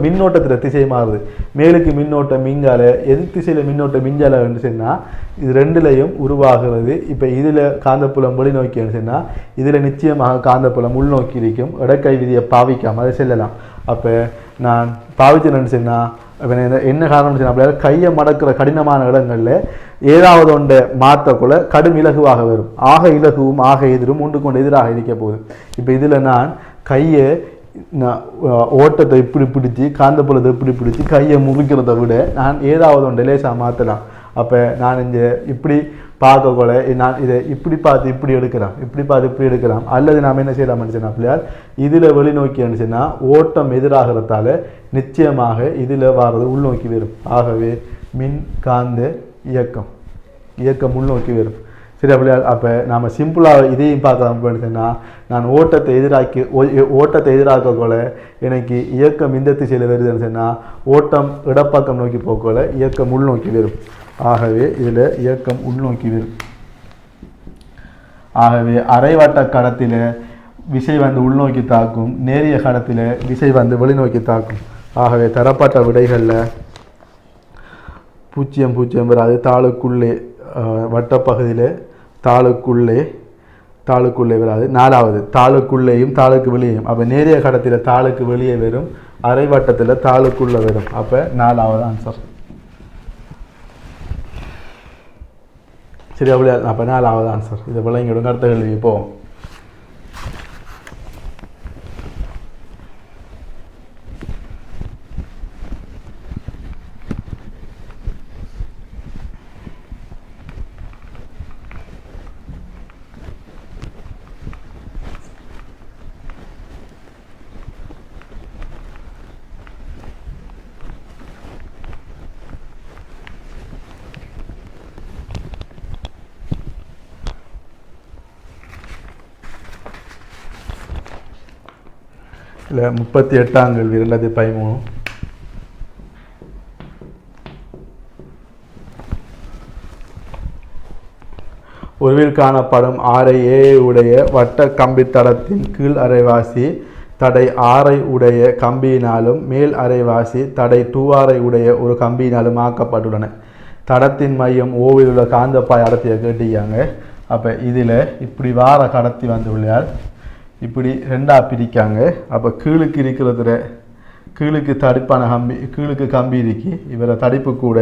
Speaker 1: மின்னோட்டத்தில் திசை மாறுது. மேலுக்கு மின்னோட்டம் மிஞ்சால எதிர் திசையில் மின்னோட்டம் மிஞ்சாலன்னு சொன்னால் இது ரெண்டுலையும் உருவாகிறது. இப்போ இதில் காந்தப்புலம் வெளிநோக்கின்னு சொன்னால் இதில் நிச்சயமாக காந்தப்புலம் உள்நோக்கி இருக்கும். இடக்கை விதியை பாவிக்காமல் அதை செல்லலாம். அப்போ நான் பாவிச்சேன்னு சொன்னால் என்ன காரணம் சொன்னால் கையை மடக்கிற கடினமான இடங்களில் ஏதாவது ஒன்றை மாற்றக்குள்ள கடும் இலகுவாக வரும். ஆக இலகுவும் ஆக எதிரும் ஒன்று கொண்டு எதிராக இருக்க போகுது. இப்போ இதில் நான் கையை ஓட்டத்தை இப்படி பிடிச்சி காந்தப்புலத்தை இப்படி பிடிச்சி கையை முறிக்கிறத விட நான் ஏதாவது ஒன்றை லேசாக மாற்றலாம். அப்போ நான் இங்கே இப்படி பார்க்கக்குள்ள நான் இதை இப்படி பார்த்து இப்படி எடுக்கலாம், இப்படி பார்த்து இப்படி எடுக்கலாம். அல்லது நாம் என்ன செய்யலாம்னு சொன்னால் பிள்ளையார் இதில் வெளிநோக்கின்னு சொன்னால் ஓட்டம் எதிராகிறதால நிச்சயமாக இதில் வர்றது உள்நோக்கி வரும். ஆகவே மின் காந்த இயக்கம் உள்நோக்கி வரும். சரியா பிள்ளையார். அப்போ நாம் சிம்பிளாக இதையும் பார்க்கலாம் சொன்னால் நான் ஓட்டத்தை எதிராக்கக்குள்ள எனக்கு இயக்கம் இந்த திசையில் வருதுன்னு சொன்னால் ஓட்டம் இடப்பக்கம் நோக்கி போக்கல இயக்கம் உள்நோக்கி வரும். ஆகவே இதில் இயக்கம் உள்நோக்கி வரும். ஆகவே அரைவட்ட கடத்தில் விசை வந்து உள்நோக்கி தாக்கும், நேரிய கடத்தில் விசை வந்து வெளிநோக்கி தாக்கும். ஆகவே தரப்பட்ட விடைகளில் 0 வராது. தாளுக்குள்ளே வட்டப்பகுதியில் தாளுக்குள்ளே வராது. 4வது தாளுக்குள்ளேயும் தாளுக்கு வெளியேயும். அப்போ நேரிய கடத்தில் தாளுக்கு வெளியே வரும், அரைவட்டத்தில் தாளுக்குள்ளே வரும். அப்போ 4வது ஆன்சர். சரி அப்படியா? அப்போ 4வது ஆன்சர். இதை விளங்கிவிடுங்க. அடுத்த கேள்வி போவோம். இல்லை 38ஆம் கேள்வி 2013. ஒருவில் காணப்படும் ஆரை ஏ உடைய வட்ட கம்பி தடத்தின் கீழ் அரைவாசி தடை 6 உடைய கம்பியினாலும் மேல் அரைவாசி தடை 2 உடைய ஒரு கம்பியினாலும் ஆக்கப்பட்டுள்ளன. தடத்தின் மையம் ஓவில் உள்ள காந்தப்பாய் அடர்த்தியை கேட்டிருக்காங்க. அப்போ இதில் இப்படி வார கடத்தி வந்து உள்ளார் இப்படி 2ஆக பிரிக்காங்க. அப்போ கீழுக்கு இருக்கிறதுல கீழுக்கு தடிப்பான கீழுக்கு கம்பி இருக்கி இவரை தடிப்பு கூட,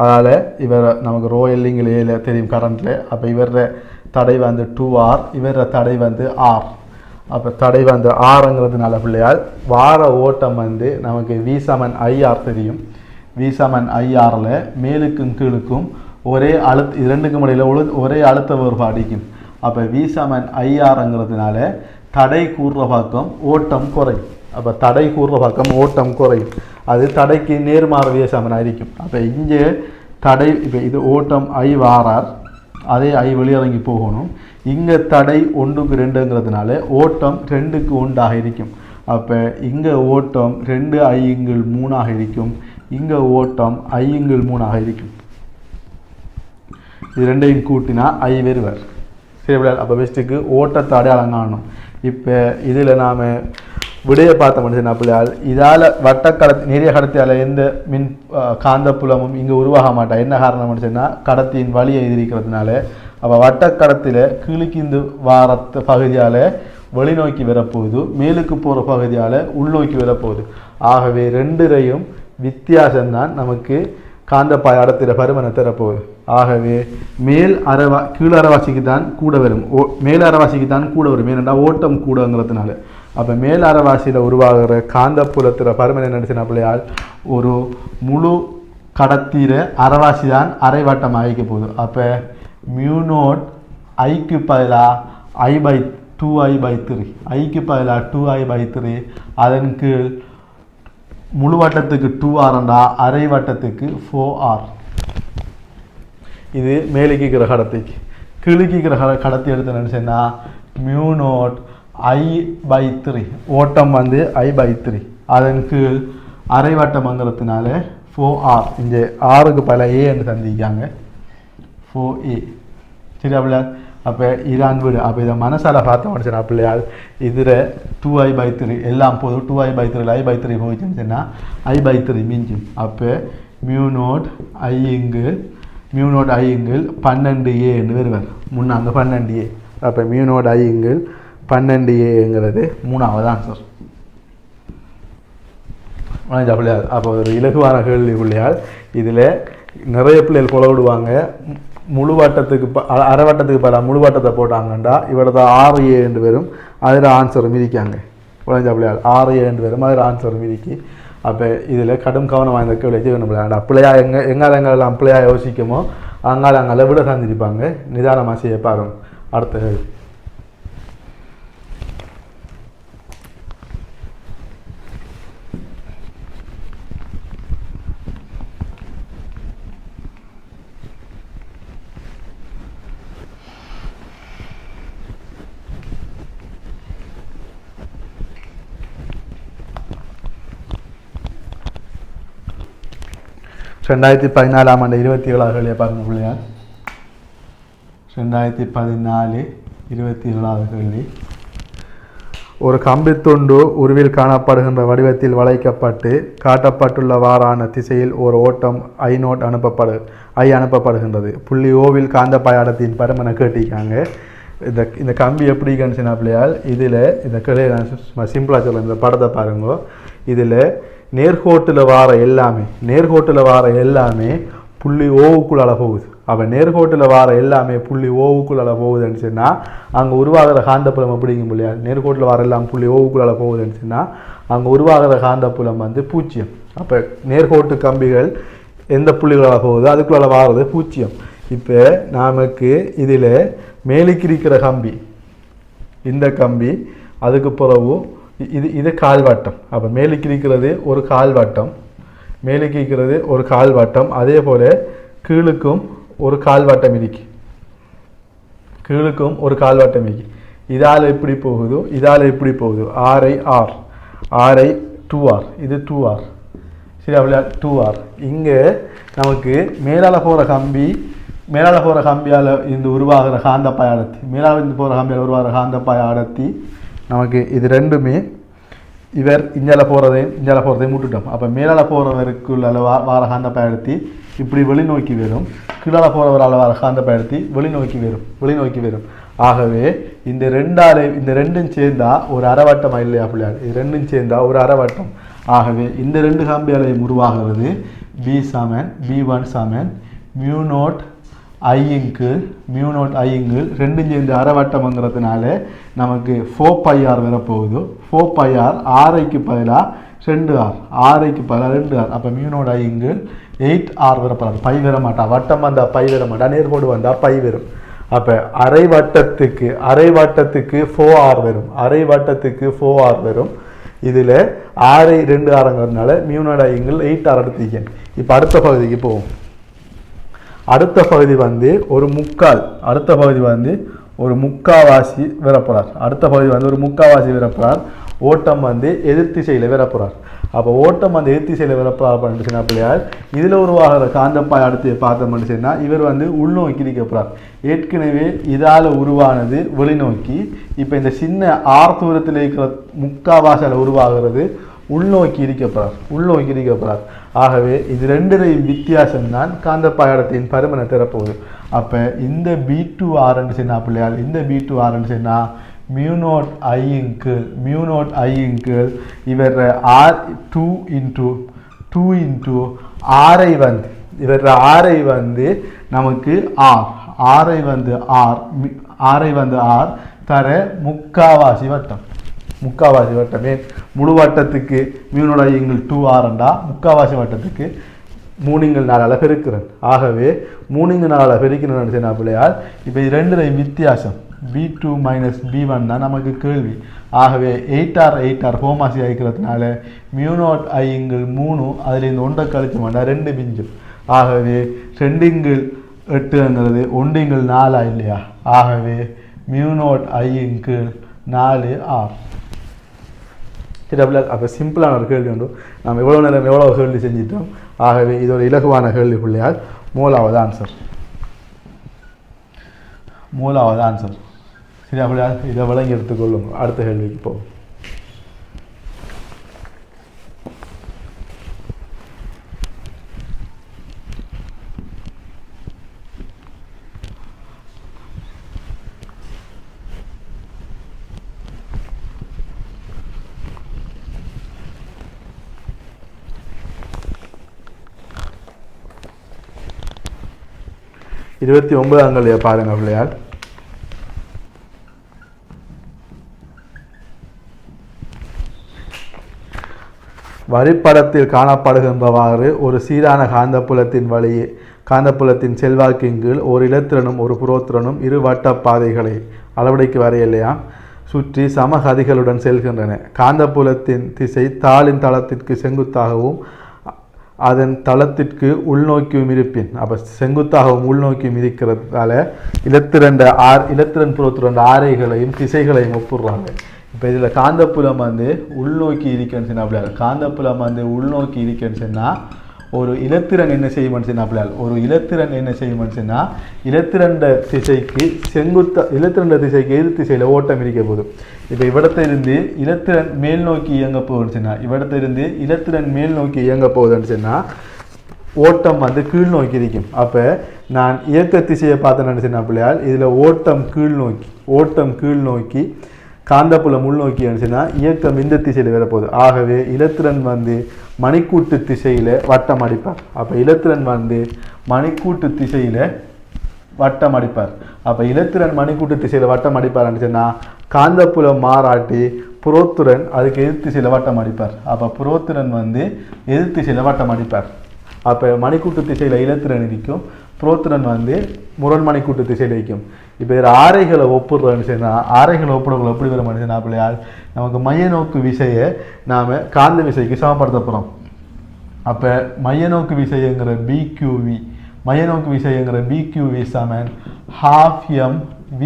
Speaker 1: அதால் இவரை நமக்கு ரோயல்லிங்கில் தெரியும் கரண்ட்டில். அப்போ இவர தடை வந்து 2R, இவர தடை வந்து R. அப்போ தடை வந்து ஆறுங்கிறதுனால பிள்ளையால் வார ஓட்டம் வந்து நமக்கு V = IR தெரியும். V = IRல மேலுக்கும் கீழுக்கும் ஒரே இது ரெண்டுக்கும் இடையில் ஒரே அழுத்த வேறுபாடு இருக்கும். அப்போ V = IRங்கிறதுனால தடை கூறுற பக்கம் ஓட்டம் குறையும். அப்போ தடை கூறுற பக்கம் ஓட்டம் குறையும். அது தடைக்கு நேர்மாறு விகிதமாக இருக்கும். அப்போ இங்கே தடை இப்போ இது ஓட்டம் I வாரார், அதே I வெளியிறங்கி போகணும். இங்கே தடை 1க்கு 2ங்கிறதுனால ஓட்டம் 2க்கு 1 இருக்கும். அப்போ இங்கே ஓட்டம் 2I/3 இருக்கும். இங்கே ஓட்டம் I/3 இருக்கும். இது ரெண்டையும் கூட்டினா I வருவார். சரி விட. அப்போ பெஸ்ட்டுக்கு ஓட்டத்தை அடையாளம் காணணும். இப்போ இதில் நாம் விடையை பார்த்த மனுஷன் பிள்ளையால் இதால் வட்டக்கடத்தி நேரிய கடத்தியால் எந்த மின் காந்தப்புலமும் இங்கே உருவாக மாட்டா. என்ன காரணம் மனுஷன்னா கடத்தியின் வழியை எதிர்க்கிறதுனால. அப்போ வட்டக்கடத்தில் கீழுக்கிந்து வாரத்து பகுதியால் வெளிநோக்கி வரப்போகுது, மேலுக்கு போகிற பகுதியால் உள்நோக்கி வரப்போகுது. ஆகவே ரெண்டுரையும் வித்தியாசம்தான் நமக்கு காந்தப்பாய் அடர்த்திட பருமனை தரப்போகுது. ஆகவே கீழ் அரைவாசிக்கு தான் கூட வரும், மேல் அரைவாசிக்கு தான் கூட வரும். ஏனென்றால் ஓட்டம் கூடங்கிறதுனால. அப்போ மேல் அரைவாசியில் உருவாகிற காந்தப்புலத்தில் பருமன் என்ன சொன்னாப்பிள்ளையால் ஒரு முழு கடத்திர அரைவாசி தான் அரைவட்டம் ஆகிக்க போகுது. அப்போ மியூனோட் ஐக்கு பதிலாக I/2I/3 ஐக்கு பதிலாக 2I/3 அதன் கீழ் முழு வட்டத்துக்கு 2R அரை வட்டத்துக்கு 4R. இது மேலுக்கிற கடத்திக்கு. கீழுக்கிற கடத்தி எடுத்து நினச்சேன்னா மியூனோட் I/3 ஓட்டம் வந்து I/3 அதன் கீழ் அரை வட்டம்ங்கிறதுனால 4R. இங்கே ஆறுக்கு பல ஏ என்று சந்திக்காங்க 4A. சரி அப்படியா? அப்போ இதான் வீடு. அப்போ இதை மனசால பார்த்தோம்னு சொன்னா பிள்ளையால் இதில் 2I/3 எல்லாம் போதும். 2I/3 I/3 போயிடுச்சுன்னு சொன்னால் I/3 மிஞ்சும். அப்போ மியூனோட் ஐங்கிள் 12A என்று வருவார் முன்னாங்க 12A. அப்போ மியூனோட் ஐங்கிள் 12Aங்கிறது 3வது ஆன்சர். பிள்ளையால் அப்போ ஒரு இலகுவான கேள்வி பிள்ளையால். இதில் நிறைய பிள்ளைகள் கொலை விடுவாங்க. முழு வட்டத்துக்கு அரை வட்டத்துக்கு பல முழு வட்டத்தை போட்டாங்கண்டா இவரது 6A என்று வரும். அதில் ஆன்சரும் மிதிக்காங்க. பிள்ளையால் 6A என்று வரும். அதில் ஆன்சரும் மிதிக்கி. அப்போ இதில் கடும் கவனம் வாய்ந்த கேள்வி செய்யணும் பிள்ளையாண்டா. பிள்ளையா எங்கெல்லாம் பிள்ளையா யோசிக்குமோ அங்கால விட சந்திருப்பாங்க. நிதானமாக செய்ய பாருங்க. அடுத்த 2014 ஆண்டு 27வது கேள்வியை பாருங்க பிள்ளையார். 2014 27வது கேள்வி. ஒரு கம்பித்துண்டு உருவில் காணப்படுகின்ற வடிவத்தில் வளைக்கப்பட்டு காட்டப்பட்டுள்ளவாறான திசையில் ஒரு ஓட்டம் I அனுப்பப்படுகின்றது. புள்ளி ஓவில் காந்த பாயாடத்தின் பருமனை கேட்டிருக்காங்க. இந்த கம்பி எப்படி கணிச்சுனா பிள்ளையால் இதில் இந்த கிளையை நான் சிம்பிளாக சொல்ல இந்த படத்தை பாருங்க. இதில் நேர்கோட்டில் வார எல்லாமே புள்ளி ஓவுக்குள்ளால் போகுது. அப்போ நேர்கோட்டில் வார எல்லாமே புள்ளி ஓவுக்குள்ளால் போகுதுன்னு சொன்னால் அங்கே உருவாகிற காந்தப்புலம் எப்படிங்க பிள்ளையா? நேர்கோட்டில் வார எல்லாம் புள்ளி ஓவுக்குள்ளால் போகுதுன்னு சொன்னால் அங்கே உருவாகிற காந்தப்புலம் வந்து 0. அப்போ நேர்கோட்டு கம்பிகள் எந்த புள்ளிகளால் போகுதோ அதுக்குள்ளால் வாரது 0. இப்போ நமக்கு இதில் மேலுக்கிருக்கிற கம்பி இந்த கம்பி அதுக்கு பிறகு இது கால்வட்டம். அப்போ மேலுக்கிருக்கிறது ஒரு கால்வட்டம் அதே போல் கீழுக்கும் ஒரு கால்வட்டம் இருக்கு. இதால் எப்படி போகுதோ RI 2R இது 2R. சரி அப்படியா 2R. இங்கே நமக்கு மேலால் போகிற கம்பியால் இந்த உருவாகிற காந்தப்பாய் அடர்த்தி காந்தப்பாய் அடர்த்தி நமக்கு இது ரெண்டுமே இவர் இஞ்சால போகிறதையும் விட்டுட்டோம். அப்போ மேலால் போகிறவருக்குள்ள வார காந்தப்பாய் அடர்த்தி இப்படி வெளிநோக்கி வரும். கீழால் போகிறவரால் வார காந்தப்பாய் அடர்த்தி வெளிநோக்கி வரும். ஆகவே இந்த ரெண்டும் சேர்ந்தா ஒரு அரைவட்டம் இல்லையா பிள்ளையார்? இது ரெண்டும் சேர்ந்தா ஒரு அரைவட்டம். ஆகவே இந்த ரெண்டு கம்பியாலையும் உருவாகிறது B1 சமன் மியூனோட் ஐங்கிள் ரெண்டும் சேர்ந்து அரைவட்டம்ங்கிறதுனால நமக்கு 4πR வரப்போகுது. 4πR RIக்கு பதிலாக 2R அப்போ மியூனோட் ஐங்கிள் 8R வரப்படாது. பை வர மாட்டா. வட்டம் வந்தால் பை வர மாட்டா. நேர்கோடு வந்தால் பை வரும். அப்போ அரை வட்டத்துக்கு 4R வரும். இதில் RI 2Rங்கிறதுனால மியூனோட் ஐங்கிள் 8R எடுத்துக்கேன். இப்போ அடுத்த பகுதிக்கு போவோம். அடுத்த பகுதி வந்து ஒரு முக்காவாசி வரப்போறார். ஓட்டம் வந்து எதிர்த்திசையில் வரப்போறார். அப்போ ஓட்டம் வந்து எதிர்த்திசையில் வரப்போறார் பண்ணிச்சுன்னா பிள்ளையார் இதில் உருவாகிற காந்தப்பாய் அடுத்து பார்த்தோம்னு சொன்னால் இவர் வந்து உள்நோக்கி நிற்கப்படுறார். ஏற்கனவே இதால் உருவானது வெளிநோக்கி. இப்போ இந்த சின்ன ஆர் தூரத்தில் இருக்கிற முக்காவாசியில் உருவாகிறது உள்நோக்கி இருக்கப்படுறார். ஆகவே இது ரெண்டுலையும் வித்தியாசம்தான் காந்தப்பாயடத்தின் பருமனை தரப்போகுது. அப்போ இந்த B2R சொன்னா பிள்ளையால் இந்த B2R சொன்னா மியூனோட் ஐங்கிள் இவர் R2 இன்ட்டு RI வந்து நமக்கு RI வந்து R தர முக்காவாசி வட்டம். முக்காவாசி வட்டமே முழு வட்டத்துக்கு மியூனோட ஐயங்கள் 2r முக்காவாசி வட்டத்துக்கு 3×4 பெருக்கிறேன். ஆகவே 3×4 பெருக்கிறேன்னு சொன்ன பிள்ளையால் இப்போ இது ரெண்டுலையும் வித்தியாசம் b2 - b1 தான் நமக்கு கேள்வி. ஆகவே 8r ஹோமாசி ஆகிக்கிறதுனால மியூனோட் ஐ3 அதில் இந்த 1 கழிச்சு வேண்டாம் 2 மிஞ்சும். ஆகவே 2×8ங்கிறது 1×4 இல்லையா? ஆகவே மியூனோட் ஐ4r. சரி, அப்போ சிம்பிளான ஒரு கேள்வி உண்டு. நம்ம எவ்வளோ நேரம் எவ்வளோ கேள்வி செஞ்சிட்டோம். ஆகவே இது ஒரு இலகுவான கேள்வி பிள்ளையால் மூலாவது ஆன்சர். சரி அப்படியா? இதை விளங்கி எடுத்துக்கொள்ளுங்க. அடுத்த கேள்விக்கு போகும். இருபத்தி 9 பாருங்க பிள்ளையால். வரிப்படத்தில் காணப்படுகின்றவாறு ஒரு சீரான காந்தப்புலத்தின் வழியே காந்தப்புலத்தின் செல்வாக்கின் கீழ் ஒரு இலத்திரனும் ஒரு புரோத்திரனும் இரு வட்டப்பாதைகளை அளவடைக்கு வரையில்லையாம் சுற்றி சமகதிகளுடன் செல்கின்றன. காந்தப்புலத்தின் திசை தாளின் தளத்திற்கு செங்குத்தாகவும் அதன் தளத்திற்கு உள்நோக்கியும் இருப்பின், அப்போ செங்குத்தாகவும் உள்நோக்கியும் இருக்கிறதால இலத்திரன் புரோத்திரன் ஆரைகளையும் திசைகளையும் ஒப்புடுறாங்க. இப்போ இதில் காந்தப்புலம் உள்நோக்கி இருக்குன்னு சொன்னால் காந்தப்புலம் உள்நோக்கி இருக்குன்னு சொன்னால் ஒரு இலத்திரன் என்ன செய்யும்னு சொன்னால் இலத்திரன் திசைக்கு இலத்திரன் திசைக்கு எதிர் திசையில் ஓட்டம் இருக்க போதும். இப்போ இவ்விடத்திலிருந்து இலத்திரன் மேல் நோக்கி இயங்க போகுதுன்னு சொன்னால் இலத்திரன் மேல் நோக்கி இயங்க போகுதுன்னு சொன்னால் ஓட்டம் கீழ் நோக்கி இருக்கும். அப்போ நான் இயக்க திசையை பார்த்தேன்னு சொன்னால் பிள்ளையால் இதில் ஓட்டம் கீழ் நோக்கி காந்தப்புலம் உள்நோக்கி சொன்னால் இயக்கம் இந்த திசையில் வரப்போகுது. ஆகவே இலத்திரன் மணிக்கூட்டு திசையில் வட்டம் அடிப்பார். அப்போ இலத்திரன் மணிக்கூட்டு திசையில் வட்டம் அடிப்பார். அப்போ இலத்திரன் மணிக்கூட்டு திசையில் வட்டம் அடிப்பார்ன்னு சொன்னால் காந்தப்புலம் மாறாட்டி புரோத்திரன் அதுக்கு எதிர் திசையில் வட்டம் அடிப்பார். அப்போ புரோத்திரன் எதிர் திசையில் வட்டம் அடிப்பார். அப்போ மணிக்கூட்டு திசையில் இலத்திரன் இருக்கும், புரோத்திரன் முரண் மணிக்கூட்டு திசையில் இருக்கும். இப்போ இதில் ஆரைகளை ஒப்புடுறோன்னு சொன்னால் ஆரைகளை ஒப்புடங்களை எப்படி வர மனுஷனா பிள்ளையால் நமக்கு மைய நோக்கு விசையை நாம் காந்த விசைக்கு சமப்படுத்த போகிறோம். அப்போ மைய நோக்கு விசைங்கிற BQV சமன் ½ mv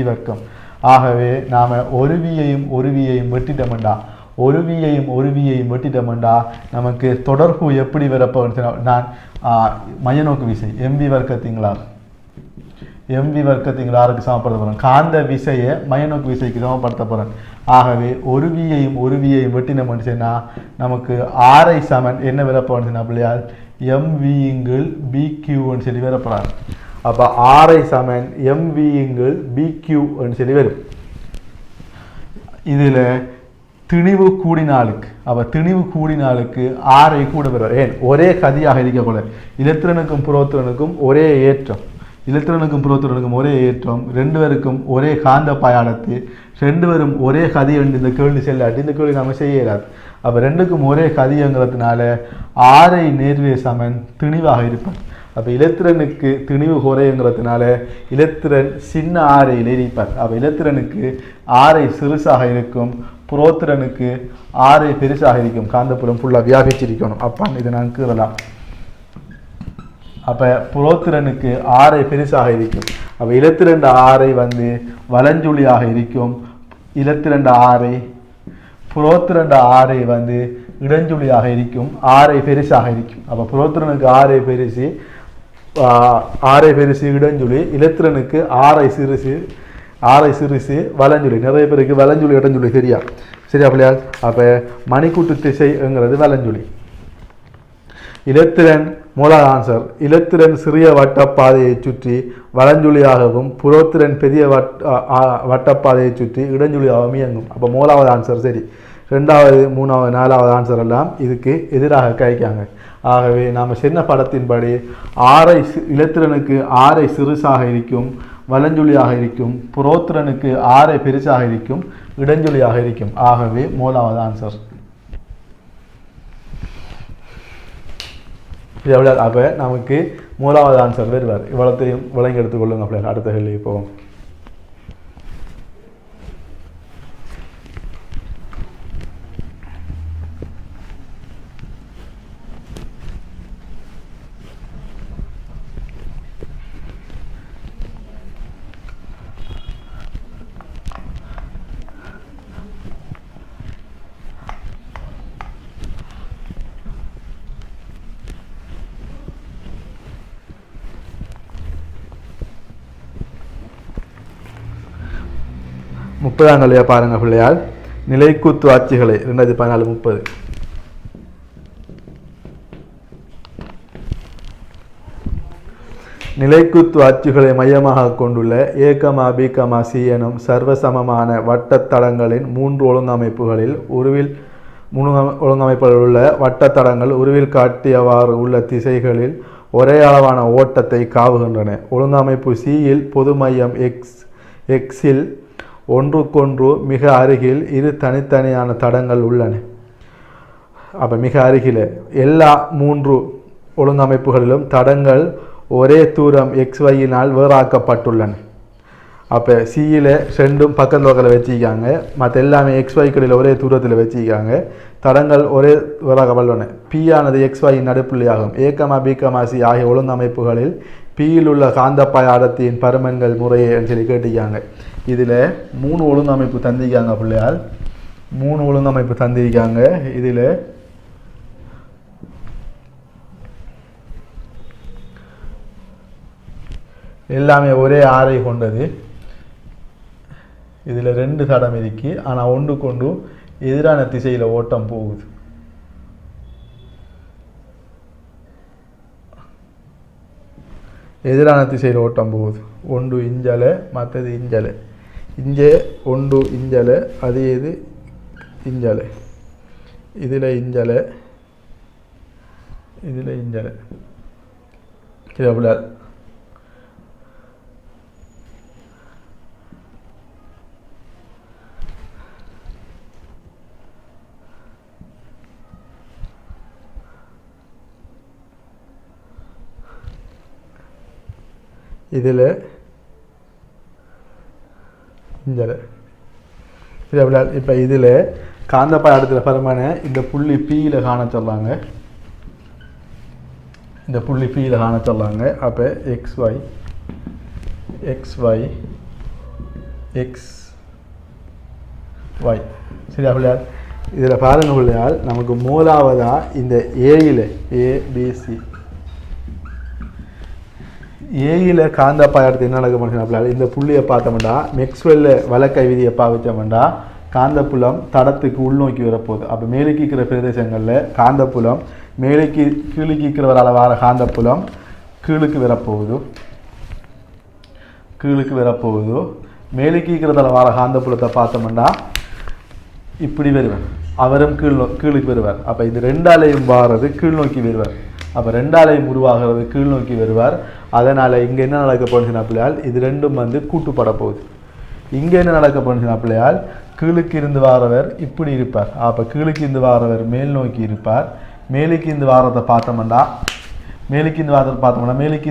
Speaker 1: வர்க்கம். ஆகவே நாம் ஒரு வியையும் வெட்டிட்டோம்டா நமக்கு தொடர்பு எப்படி வரப்போன்னு சொன்னால் நான் மைய நோக்கு விசை mv வர்க்கத்திங்களாருக்கு சமப்படுத்த போகிறேன். காந்த விசையை மையநோக்கு விசைக்கு சமப்படுத்த போகிறேன். ஆகவே ஒரு வியையும் வெட்டினோம்னு சொன்னால் நமக்கு ஆரை சமன் என்ன வரப்போன்னு சொன்னால் பிள்ளையால் mv/bqன்னு சொல்லி வரப்போகிறார். அப்போ ஆரை சமன் mv/bqன்னு சொல்லி வரும். இதில் திணிவு கூடினாலுக்கு ஆரை கூட வரும். ஏன் ஒரே கதியாக இருக்கக்கூட இலத்திரனுக்கும் புரோத்திரனுக்கும் ஒரே ஏற்றம், ரெண்டு பேருக்கும் ஒரே காந்த பாயாடத்து, ரெண்டு பேரும் ஒரே கதி என்று இந்த கேள்வி செல்லாட்டி இந்த கேள்வி நம்ம செய்ய இயலாது. அப்போ ரெண்டுக்கும் ஒரே கதிங்கிறதுனால ஆரை நேர்வே சமன் திணிவாக இருப்பார். அப்போ இலத்திரனுக்கு திணிவு குறைங்கிறதுனால இலத்திரன் சின்ன ஆரையில் இருப்பார். அப்போ இலத்திரனுக்கு ஆரை சிறுசாக இருக்கும், புரோத்திரனுக்கு ஆரை பெருசாக இருக்கும். காந்தப்புலம் ஃபுல்லாக வியாபிச்சிருக்கணும். அப்பான்னு இதை நான் கீறலாம். அப்போ புரோத்திரனுக்கு ஆரை பெருசாக இருக்கும். அப்போ இலத்திரண்டு ஆரை வலஞ்சுழியாக இருக்கும். புரோத்திரண்டு ஆரை இடஞ்சுழியாக இருக்கும். ஆரை பெருசாக இருக்கும். அப்போ புரோத்திரனுக்கு ஆரை பெருசு இடஞ்சுழி, இலத்திரனுக்கு ஆரை சிறுசு வலஞ்சுழி. நிறைய பேருக்கு வலஞ்சுழி இடஞ்சுழி சரியா பிள்ளையா? அப்போ மணிக்கூட்டு திசைங்கிறது வலஞ்சுழி. மூலாவது ஆன்சர் இலத்திரன் சிறிய வட்டப்பாதையை சுற்றி வலஞ்சுழியாகவும் புரோத்திரன் பெரிய வட்டப்பாதையை சுற்றி இடஞ்சுழியாகவும் இயங்கும். அப்போ மூலாவது ஆன்சர் சரி. 2வது 3வது 4வது ஆன்சர் எல்லாம் இதுக்கு எதிராக கைக்காங்க. ஆகவே நாம் சின்ன படத்தின்படி இலத்திரனுக்கு ஆரை சிறுசாக இருக்கும், வலஞ்சுழியாக இருக்கும். புரோத்திரனுக்கு ஆரை பெருசாக இருக்கும், இடைஞ்சொலியாக இருக்கும். ஆகவே முதலாவது ஆன்சர். அப்போ நமக்கு முதலாவது ஆன்சர் வருவார். இவ்வளத்தையும் விளங்கி எடுத்துக்கொள்ளுங்க. அப்படியே அடுத்த கேள்விக்கு போவோம். முப்பதாம் கல்வியா பாருங்க பிள்ளையால். நிலைக்கூத்து ஆட்சிகளை 2014-30. நிலைக்கூத்து ஆட்சிகளை மையமாக கொண்டுள்ள A,B,C எனும் சர்வசமமான வட்டத்தடங்களின் 3 ஒழுங்கமைப்புகளில் உள்ள வட்டத்தடங்கள் உருவில் காட்டியவாறு உள்ள திசைகளில் ஒரே அளவான ஓட்டத்தை காவுகின்றன. ஒழுங்கமைப்பு சியில் பொது மையம் எக்ஸில் ஒன்றுக்கொன்று மிக அருகில் இரு தனித்தனியான தடங்கள் உள்ளன. அப்போ மிக அருகில் எல்லா 3 ஒழுங்கமைப்புகளிலும் தடங்கள் ஒரே தூரம் XYயினால் வேறாக்கப்பட்டுள்ளன. அப்போ சியில் 2 பக்கத்தில் வச்சுக்காங்க, மற்ற எல்லாமே XYக்களில் ஒரே தூரத்தில் வச்சுக்காங்க. தடங்கள் ஒரே வேறாக்கப்பட்டுள்ளன. P ஆனது XYயின் நடுப்புள்ளியாகும். A,B,C ஆகிய ஒழுங்கமைப்புகளில் Pயில் உள்ள காந்தப்பாய அடர்த்தியின் பருமன்கள் முறையே சொல்லி கேட்டிருக்காங்க. இதில் 3 ஒழுங்கமைப்பு தந்திருக்காங்க பிள்ளையால். 3 ஒழுங்கமைப்பு தந்திருக்காங்க. இதில் எல்லாமே ஒரே ஆரை கொண்டது. இதில் 2 தடம் இருக்கு. ஆனால் ஒன்றுக்கொண்டு எதிரான திசையில் ஓட்டம் போகுது. எதிரான திசையில் ஓட்டம் போகுது. ஒன்று இஞ்சலை, மற்றது இஞ்சலை. இங்கே ஒன்று இஞ்சலை, அது இது இஞ்சலை. இதில் இஞ்சலை, இதில் இஞ்சலை. கிளம்புல இதில் இஞ்சலை. இப்போ இதில் காந்தப்பாய இடத்துல பருமான இந்த புள்ளி Pயில் காண சொல்லாங்க. இந்த புள்ளி Pயில் காண சொல்லாங்க. அப்போ XY XY XY. சரியா பிள்ளையால்? இதில் பாருங்க பிள்ளையால், நமக்கு மூலாவதாக இந்த ஏயில் ABC ஏயில் காந்தப்பாய இடத்து என்ன நடக்க முடியும்? இந்த புள்ளியை பார்த்தோம்னா மேக்ஸ்வெல்ல வழக்கை விதியை பாவிச்சோம்னா காந்தப்புலம் தடத்துக்கு உள்நோக்கி வரப்போகுது. அப்போ மேலுக்கு இருக்கிற பிரதேசங்களில் காந்தப்புலம் மேலுக்கு கீழுக்கு இருக்கிறவரால் வர காந்தப்புலம் கீழுக்கு வரப்போகுது. மேலுக்கு இருக்கிறதால வர காந்தப்புலத்தை பார்த்தோம்னா இப்படி வருவார். அவரும் கீழுக்கு வருவார். அப்போ இது 2ஆலையும் வாரது கீழ் நோக்கி வருவார். அப்போ 2ஆலையும் உருவாகிறது கீழ் நோக்கி வருவார். அதனால் இங்கே என்ன நடக்க போச்சுன்னா பிள்ளையால், இது 2ம் வந்து கூட்டுப்பட போகுது. இங்கே என்ன நடக்க போச்சுன்னா பிள்ளையால், கீழுக்கு இருந்து வாரவர் இப்படி இருப்பார். அப்போ கீழுக்கு இருந்து வாரவர் மேல் நோக்கி இருப்பார். மேலுக்கு இந்த வாரத்தை பார்த்தோம்னா மேலுக்கு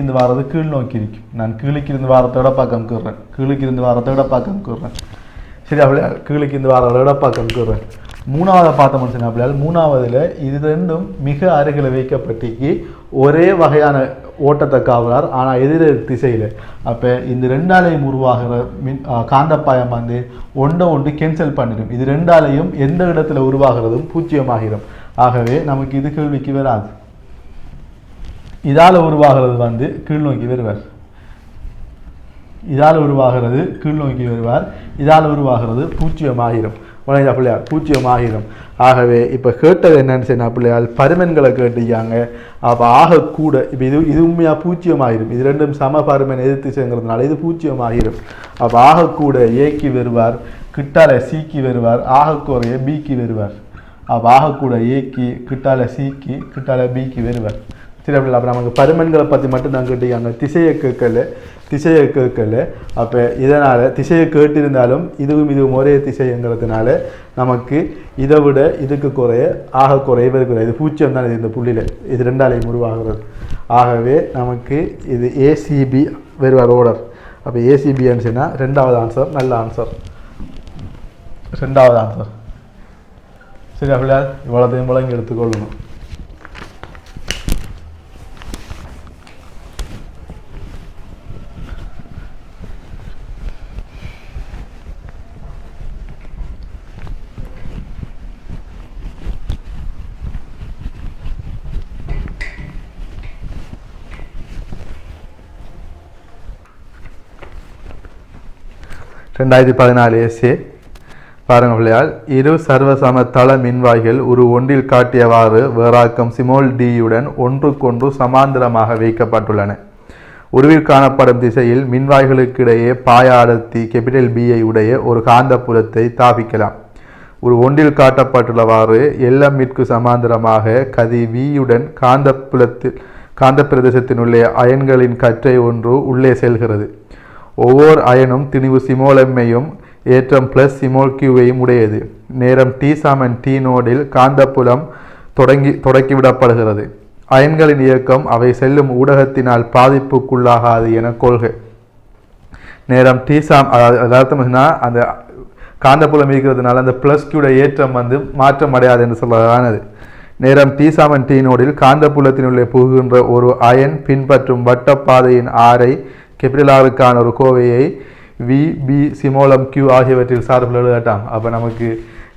Speaker 1: இந்த வாரது கீழ் நோக்கி இருக்கும். நான் கீழுக்கு இருந்து வாரத்தை இடப்பாக்கம் கூறுறேன். சரி அப்படியா? கீழுக்கு இந்த வாரத்தை இடப்பாக்கம் கூறுறேன். 3ஆவதை பார்த்தோம்னு சொன்னால் பிள்ளையால், 3ஆவதில் இது 2ம் மிக அருகில் வைக்கப்பட்டிக்கு ஒரே வகையான ஓட்டத்தை காவலார், ஆனால் எதிர் திசையில். அப்போ இந்த 2ஆலையும் உருவாகிற காந்தப்பாயம் வந்து ஒன்று கேன்சல் பண்ணிடும். இது 2ஆலையும் எந்த இடத்துல உருவாகிறதும் 0 ஆகிடும். ஆகவே நமக்கு இது கேள்விக்கு வராது. இதால் உருவாகிறது வந்து கீழ் நோக்கி வருவார். இதால் உருவாகிறது 0 ஆகிடும். உடனே பிள்ளையார் 0 ஆகிடும். ஆகவே இப்போ கேட்டது என்னன்னு சொன்னால் பிள்ளையால் பருமன்களை கேட்டிருக்காங்க. அப்போ ஆகக்கூட இப்போ இது உண்மையாக 0 ஆகிடும். இது 2ம் சம பருமன் எதிர்த்து சேர்ங்கிறதுனால இது 0 ஆகிடும். அப்போ ஆகக்கூட ஏக்கு வருவார், கிட்டால சிக்கு வருவார், ஆகக்குறைய பிக்கு வருவார். அப்போ ஆகக்கூட ஏக்கு, கிட்டால சிக்கு, கிட்டால பிக்கு வருவார். சரி அப்படி அப்போ நமக்கு பருமன்களை பற்றி மட்டும் தான் கேட்டிருக்காங்க, திசையை கேட்கல. அப்போ இதனால் திசையை கேட்டிருந்தாலும் இதுவும் ஒரே திசைங்கிறதுனால நமக்கு இதை விட இதுக்கு குறைய இவருக்கு இது பூச்சியம் தான் இது இந்த புள்ளியில் இது 2ஆலையும் உருவாகிறது. ஆகவே நமக்கு இது ஏசிபி வருவார் ஓர்டர். அப்போ ஏசிபின்னு சொன்னால் 2வது ஆன்சர் நல்ல ஆன்சர், 2வது ஆன்சர். சரி அப்படியா இவ்வளோத்தையும் விளங்கி எடுத்துக்கொள்ளணும். எஸ்ஏ பாருங்க பிள்ளையால், இரு சர்வசமதள மின்வாய்கள் ஒரு ஒன்றில் காட்டியவாறு வேறாக்கம் சிமோல் டியுடன் ஒன்றுக்கொன்று சமாந்திரமாக வைக்கப்பட்டுள்ளன. உருவில் காணப்படும் திசையில் மின்வாய்களுக்கிடையே பாய அடர்த்தி கேபிட்டல் பிஐ உடைய ஒரு காந்த புலத்தை தாபிக்கலாம். ஒரு ஒன்றில் காட்டப்பட்டுள்ளவாறு எல்எம்மிற்கு சமாந்திரமாக கதி வியுடன் காந்த பிரதேசத்தினுள்ளே அயன்களின் கற்றை ஒன்று உள்ளே செல்கிறது. ஒவ்வொரு அயனும் திணிவு சிமோல் எம்மையும் ஏற்றம் பிளஸ் சிமோல் கியூவையும் உடையது. நேரம் T நோடில் காந்தப்புலம் தொடக்கிவிடப்படுகிறது. அயன்களின் இயக்கம் அவை செல்லும் ஊடகத்தினால் பாதிப்புக்குள்ளாகாது என கொள்க. நேரம் அதாவது அந்த காந்தப்புலம் இருக்கிறதுனால அந்த பிளஸ் கியூட ஏற்றம் மாற்றம் அடையாது என்று சொல்லலானது. நேரம் T நோடில் காந்தப்புலத்தினுள்ளே புகுகின்ற ஒரு அயன் பின்பற்றும் வட்டப்பாதையின் ஆரை கேபிட்டல் ஆருக்கான ஒரு கோவையை வி பி சிமோலம் கியூ ஆகியவற்றில் சார்பில் எழுதட்டாம். அப்போ நமக்கு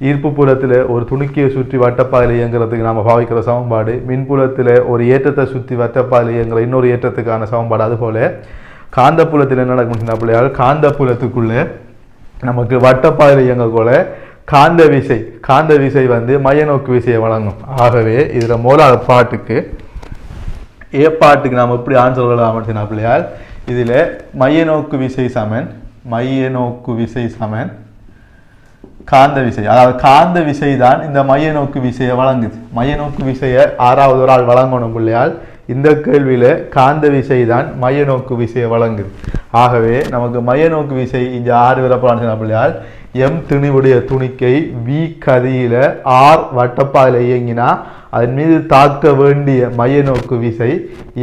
Speaker 1: ஈர்ப்பு புலத்தில் ஒரு துணுக்கியை சுற்றி வட்டப்பாதையில் இயங்குறதுக்கு நாம் பாவிக்கிற சமன்பாடு, மின்புலத்தில் ஒரு ஏற்றத்தை சுற்றி வட்டப்பாதையில் இயங்குற இன்னொரு ஏற்றத்துக்கான சமன்பாடு. அதுபோல் காந்த புலத்தில் என்ன நடக்கும் அப்படியால் காந்த புலத்துக்குள்ளே நமக்கு வட்டப்பாதையில் இயங்கக்கூட காந்த விசை மையநோக்கு விசையை வழங்கும். ஆகவே இதில் மூலாத பாட்டுக்கு நாம் எப்படி ஆன்சர் சொல்லலாம் அப்படின்னு அப்படியால் இதில் மையநோக்கு விசை சமன் காந்த விசை, அதாவது காந்த விசை தான் இந்த மையநோக்கு விசையை வழங்குது. மையநோக்கு விசையை 6வது ஒரு ஆள் வழங்கணும் பிள்ளையால். இந்த கேள்வியில் காந்த விசை தான் மையநோக்கு விசையை வழங்குது. ஆகவே நமக்கு மையநோக்கு விசை இங்கே 6 விரப்பான பிள்ளையால் எம் திணிவுடைய துணிக்கை வி கதியில ஆர் வட்டப்பாதையில் இயங்கினா அதன் மீது தாக்க வேண்டிய மையநோக்கு விசை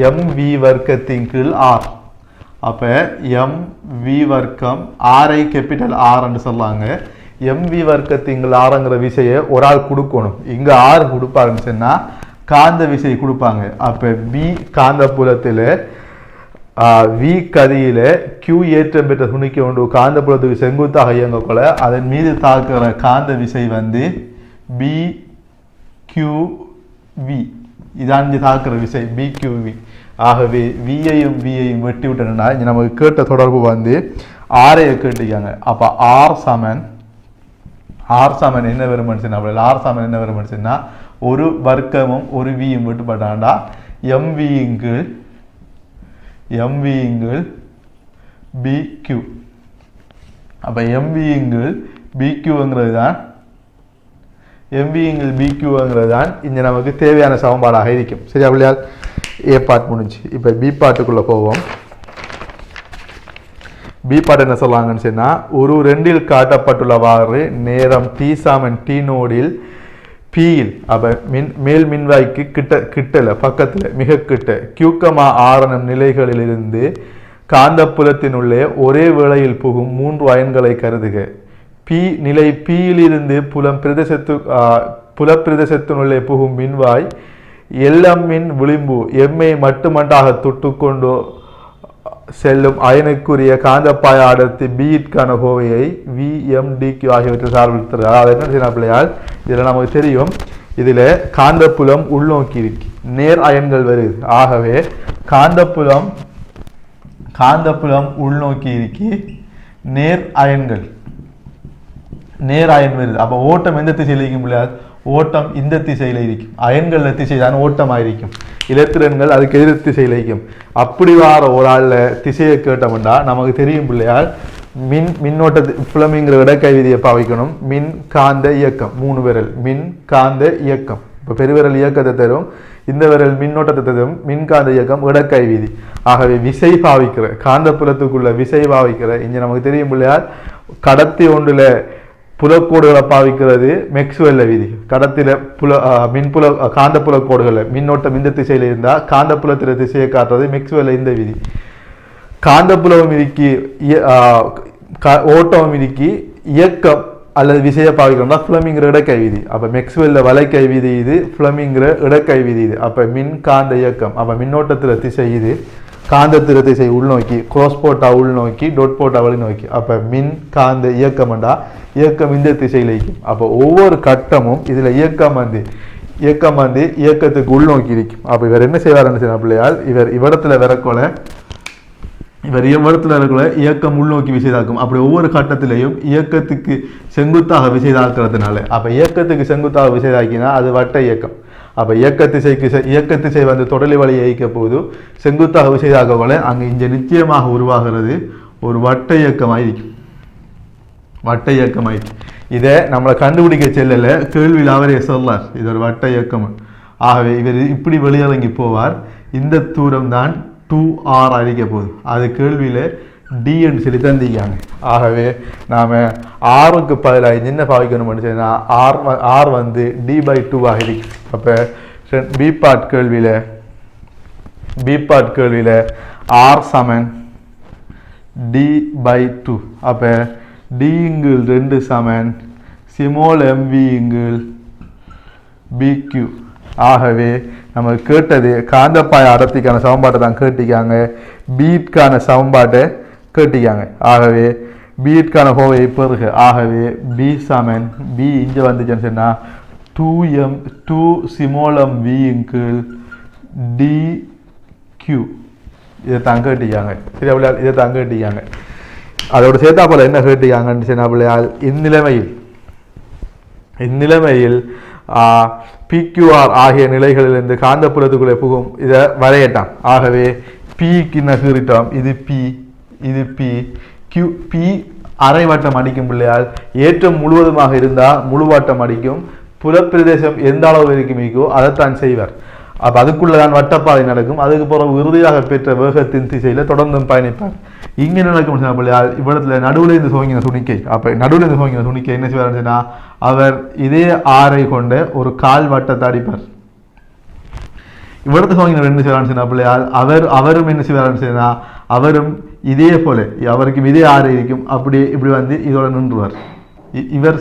Speaker 1: எம் வி வர்க்கத்தின் கீழ் ஆர். அப்போ எம் வி வர்க்கம் ஆரை கேபிட்டல் ஆர்ன்னு சொல்லாங்க. எம் வி வர்க்கத்தின் ஆறுங்கிற விசையை ஒரு ஆள் கொடுக்கணும். இங்கே ஆறு கொடுப்பாருன்னு சொன்னால் காந்த விசை கொடுப்பாங்க. அப்போ பி காந்த புலத்தில் வி கதியில் கியூ ஏற்றம் பெற்ற துணிக்க உண்டு காந்த புலத்துக்கு செங்குத்தாக இயங்கக்கூட அதன் மீது தாக்குற காந்த விசை பி கியூ வி இதான் தாக்குற விசை பி கியூ வி. ஆகவே வியையும் வெட்டி விட்டனா இங்கே நமக்கு கேட்ட தொடர்பு ஆரையை கேட்டிருக்காங்க. அப்போ ஆர் சமன் என்ன வருமானு அப்படி ஆர் சமன் என்ன வருமானுச்சுன்னா ஒரு வர்க்கமும் ஒரு வியும் விட்டுப்பட்டாண்டா எம்வியுங்கள் பி கியூ. அப்போ எம்வியுங்கள் பி கியூங்கிறது தான் இங்கே நமக்கு தேவையான சமன்பாடாக இருக்கும். சரியா பிள்ளையால்? ஏ பார்ட் முடிஞ்சு. இப்போ பி பார்ட்டுக்குள்ளே போவோம். பி பார்ட் என்ன சொல்லுவாங்கன்னு சொன்னால் ஒரு 2இல் காட்டப்பட்டுள்ளவாறு நேரம் T நோடில் பியில் அப்போ மேல் மின்வாய்க்கு கிட்டல பக்கத்தில் மிக கிட்ட கியூக்கமா ஆரணம் நிலைகளிலிருந்து காந்தப்புலத்தினுள்ளே ஒரே வேளையில் புகும் 3 அயன்களை கருதுக. பி நிலை பியிலிருந்து புலப்பிரதேசத்தினுள்ளே புகும் மின்வாய் எல்லம்மின் விளிம்பு எம்மை மட்டுமட்டாக தொட்டுக்கொண்டு செல்லும் அயனுக்குரிய காந்தப்பாய அடர்த்தி பியிற்கான கோவையை VMDQ ஆகியவற்றை சார்பில் அது என்ன செய்யணும் பிள்ளையால்? இதில் நமக்கு தெரியும், இதில் காந்தப்புலம் உள்நோக்கி இருக்கு, நேர் அயன்கள் வருது. ஆகவே காந்தப்புலம் உள்நோக்கி இருக்கி நேர் அயன் வருது. அப்போ ஓட்டம் எந்த திசையில் இருக்கும் பிள்ளையால்? ஓட்டம் இந்த திசையில் இருக்கும். அயன்கள் திசை தான் ஓட்டமாக இருக்கும். இலத்திரன்கள் அதுக்கு எதிர் திசையில் இருக்கும். அப்படி வார ஒரு ஆள் திசையை கேட்டோம்னா நமக்கு தெரியும் பிள்ளையால் மின்னோட்ட புலமிங்கிற இடக்கை விதியை பாவிக்கணும். மின் காந்த இயக்கம் 3 விரல் மின் காந்த இயக்கம். இப்போ பெருவிரல் இயக்கத்தை தரும், இந்த விரல் மின்னோட்டத்தையும் மின்காந்த இயக்கம் இடக்கை வீதி. ஆகவே விசை பாவிக்கிற காந்தப்புலத்துக்குள்ள விசை பாவிக்கிற இங்கே நமக்கு தெரியும் இல்லையா, கடத்தி ஒன்றுல புலக்கோடுகளை பாவிக்கிறது மேக்ஸ்வெல்ல விதி. கடத்தில மின்புல காந்த புலக்கோடுகளை மின்னோட்டம் இந்த திசையில இருந்தால் காந்தப்புலத்தில திசையை காட்டுறது மேக்ஸ்வெல்ல இந்த விதி. காந்தப்புலம் விதிக்கு ஓட்டம் விதிக்கு இயக்கம் அல்லது விசையை பாவிக்கிறோம்னா ஃப்ளமிங்கிற இடக்கை விதி. அப்போ மேக்ஸ்வெல்ல வலைக்கை விதி இது, ஃப்ளமிங்கிற இடக்கை விதி இது. அப்போ மின் காந்த இயக்கம், அப்போ மின்னோட்டத்தில் திசை இது, காந்தத்திர திசை உள்நோக்கி, க்ராஸ் போட்டா உள்நோக்கி, டொட் போட்டா வழிநோக்கி. அப்போ மின் காந்த இயக்கம்டா இயக்கம் இந்த திசையில் இருக்கும். அப்போ ஒவ்வொரு கட்டமும் இதில் இயக்கம் வந்து இயக்கத்துக்கு உள்நோக்கி இருக்கும். அப்போ இவர் என்ன செய்வார்னு சொன்ன பிள்ளையால், இவர் இவ்விடத்தில் வரக்கொள்ள இயக்கம் உள்நோக்கி விசைதாக்கும். அப்படி ஒவ்வொரு கட்டத்திலையும் இயக்கத்துக்கு செங்குத்தாக விசைதாக்குறதுனால, அப்போ இயக்கத்துக்கு செங்குத்தாக விசைதாக்கினா அது வட்ட இயக்கம். அப்போ இயக்க திசை வந்து தொடலி வழியை இயக்க போது செங்குத்தாக விசைதாக்கல அங்கே இங்கே நிச்சயமாக உருவாகிறது ஒரு வட்ட இயக்கமாயிருக்கும். வட்ட இயக்கமாயிருக்கும். இதை நம்மளை கண்டுபிடிக்க செல்லல, கேள்வியில் அவரே சொல்லார் இது ஒரு வட்ட இயக்கம். ஆகவே இவர் இப்படி வெளியிறங்கி போவார். இந்த தூரம் தான் 2r அழிக்க போகுது. அது கேள்வியில் டின்னு சொல்லி தந்திக்காங்க. ஆகவே நாம் ஆருக்கு பதிலாக என்ன பாவிக்கணும்னு சொன்னால் ஆர் வந்து d/2 ஆக இருக்கு. அப்போ பி பார்ட் கேள்வியில் ஆர் சமன் d/2. அப்போ d/2 சமன் சிமோல் mv/bq. ஆகவே நம்ம கேட்டது காந்தப்பாய அடர்த்திக்கான சமன்பாட்டை தான் கேட்டிக்காங்க, பீட்கான சமன்பாட்டை கேட்டிக்காங்க. ஆகவே பீட்கான ஹோவையை பெருக. ஆகவே பி சமன் பி இங்கே வந்துச்சுன்னு சொன்னால் 2 சிமோலம் v/dq. இதை தான் கேட்டிக்காங்க. சரி அப்படியா, இதை தான் கேட்டிக்காங்க. அதோட சேர்த்தா போல என்ன கேட்டிக்காங்கன்னு சொன்னால் பிள்ளையால் இந்நிலைமையில் PQR ஆகிய நிலைகளிலிருந்து காந்தப்புலத்துக்குள்ளே புகும் இதை வரையட்டான். ஆகவே பிக்கு நகரிட்டோம், இது பி பி அரை வட்டம் அடிக்கும் பிள்ளையால் ஏற்றம் முழுவதுமாக இருந்தால் முழுவாட்டம் அடிக்கும். புலப்பிரதேசம் எந்த அளவு இருக்குமோ அதைத்தான் செய்வார். அப்போ அதுக்குள்ளதான் வட்டப்பாதை நடக்கும். அதுக்கு பிறகு இறுதியாக பெற்ற வேகத்தின் திசையில் தொடர்ந்தும் பயணிப்பார். இங்கே நடக்கும் பிள்ளையால் இவ்விடத்தில் நடுவில் இருந்து துவங்கின துணிக்கை. அப்போ நடுவில் இருந்து துவங்கின துணிக்கை என்ன செய்வார்னா அவர் இதே ஆரை கொண்ட ஒரு கால் வட்டத்தை அடிப்பார். இவ்விடத்து துவங்கினர் என்ன செய்வார்னு பிள்ளையால் அவரும் என்ன செய்வார்னு சொன்னா அவரும் இதே போல அவருக்கு இதே ஆரை இருக்கும். அப்படி இப்படி வந்து இதோட நின்றுவார். இவர்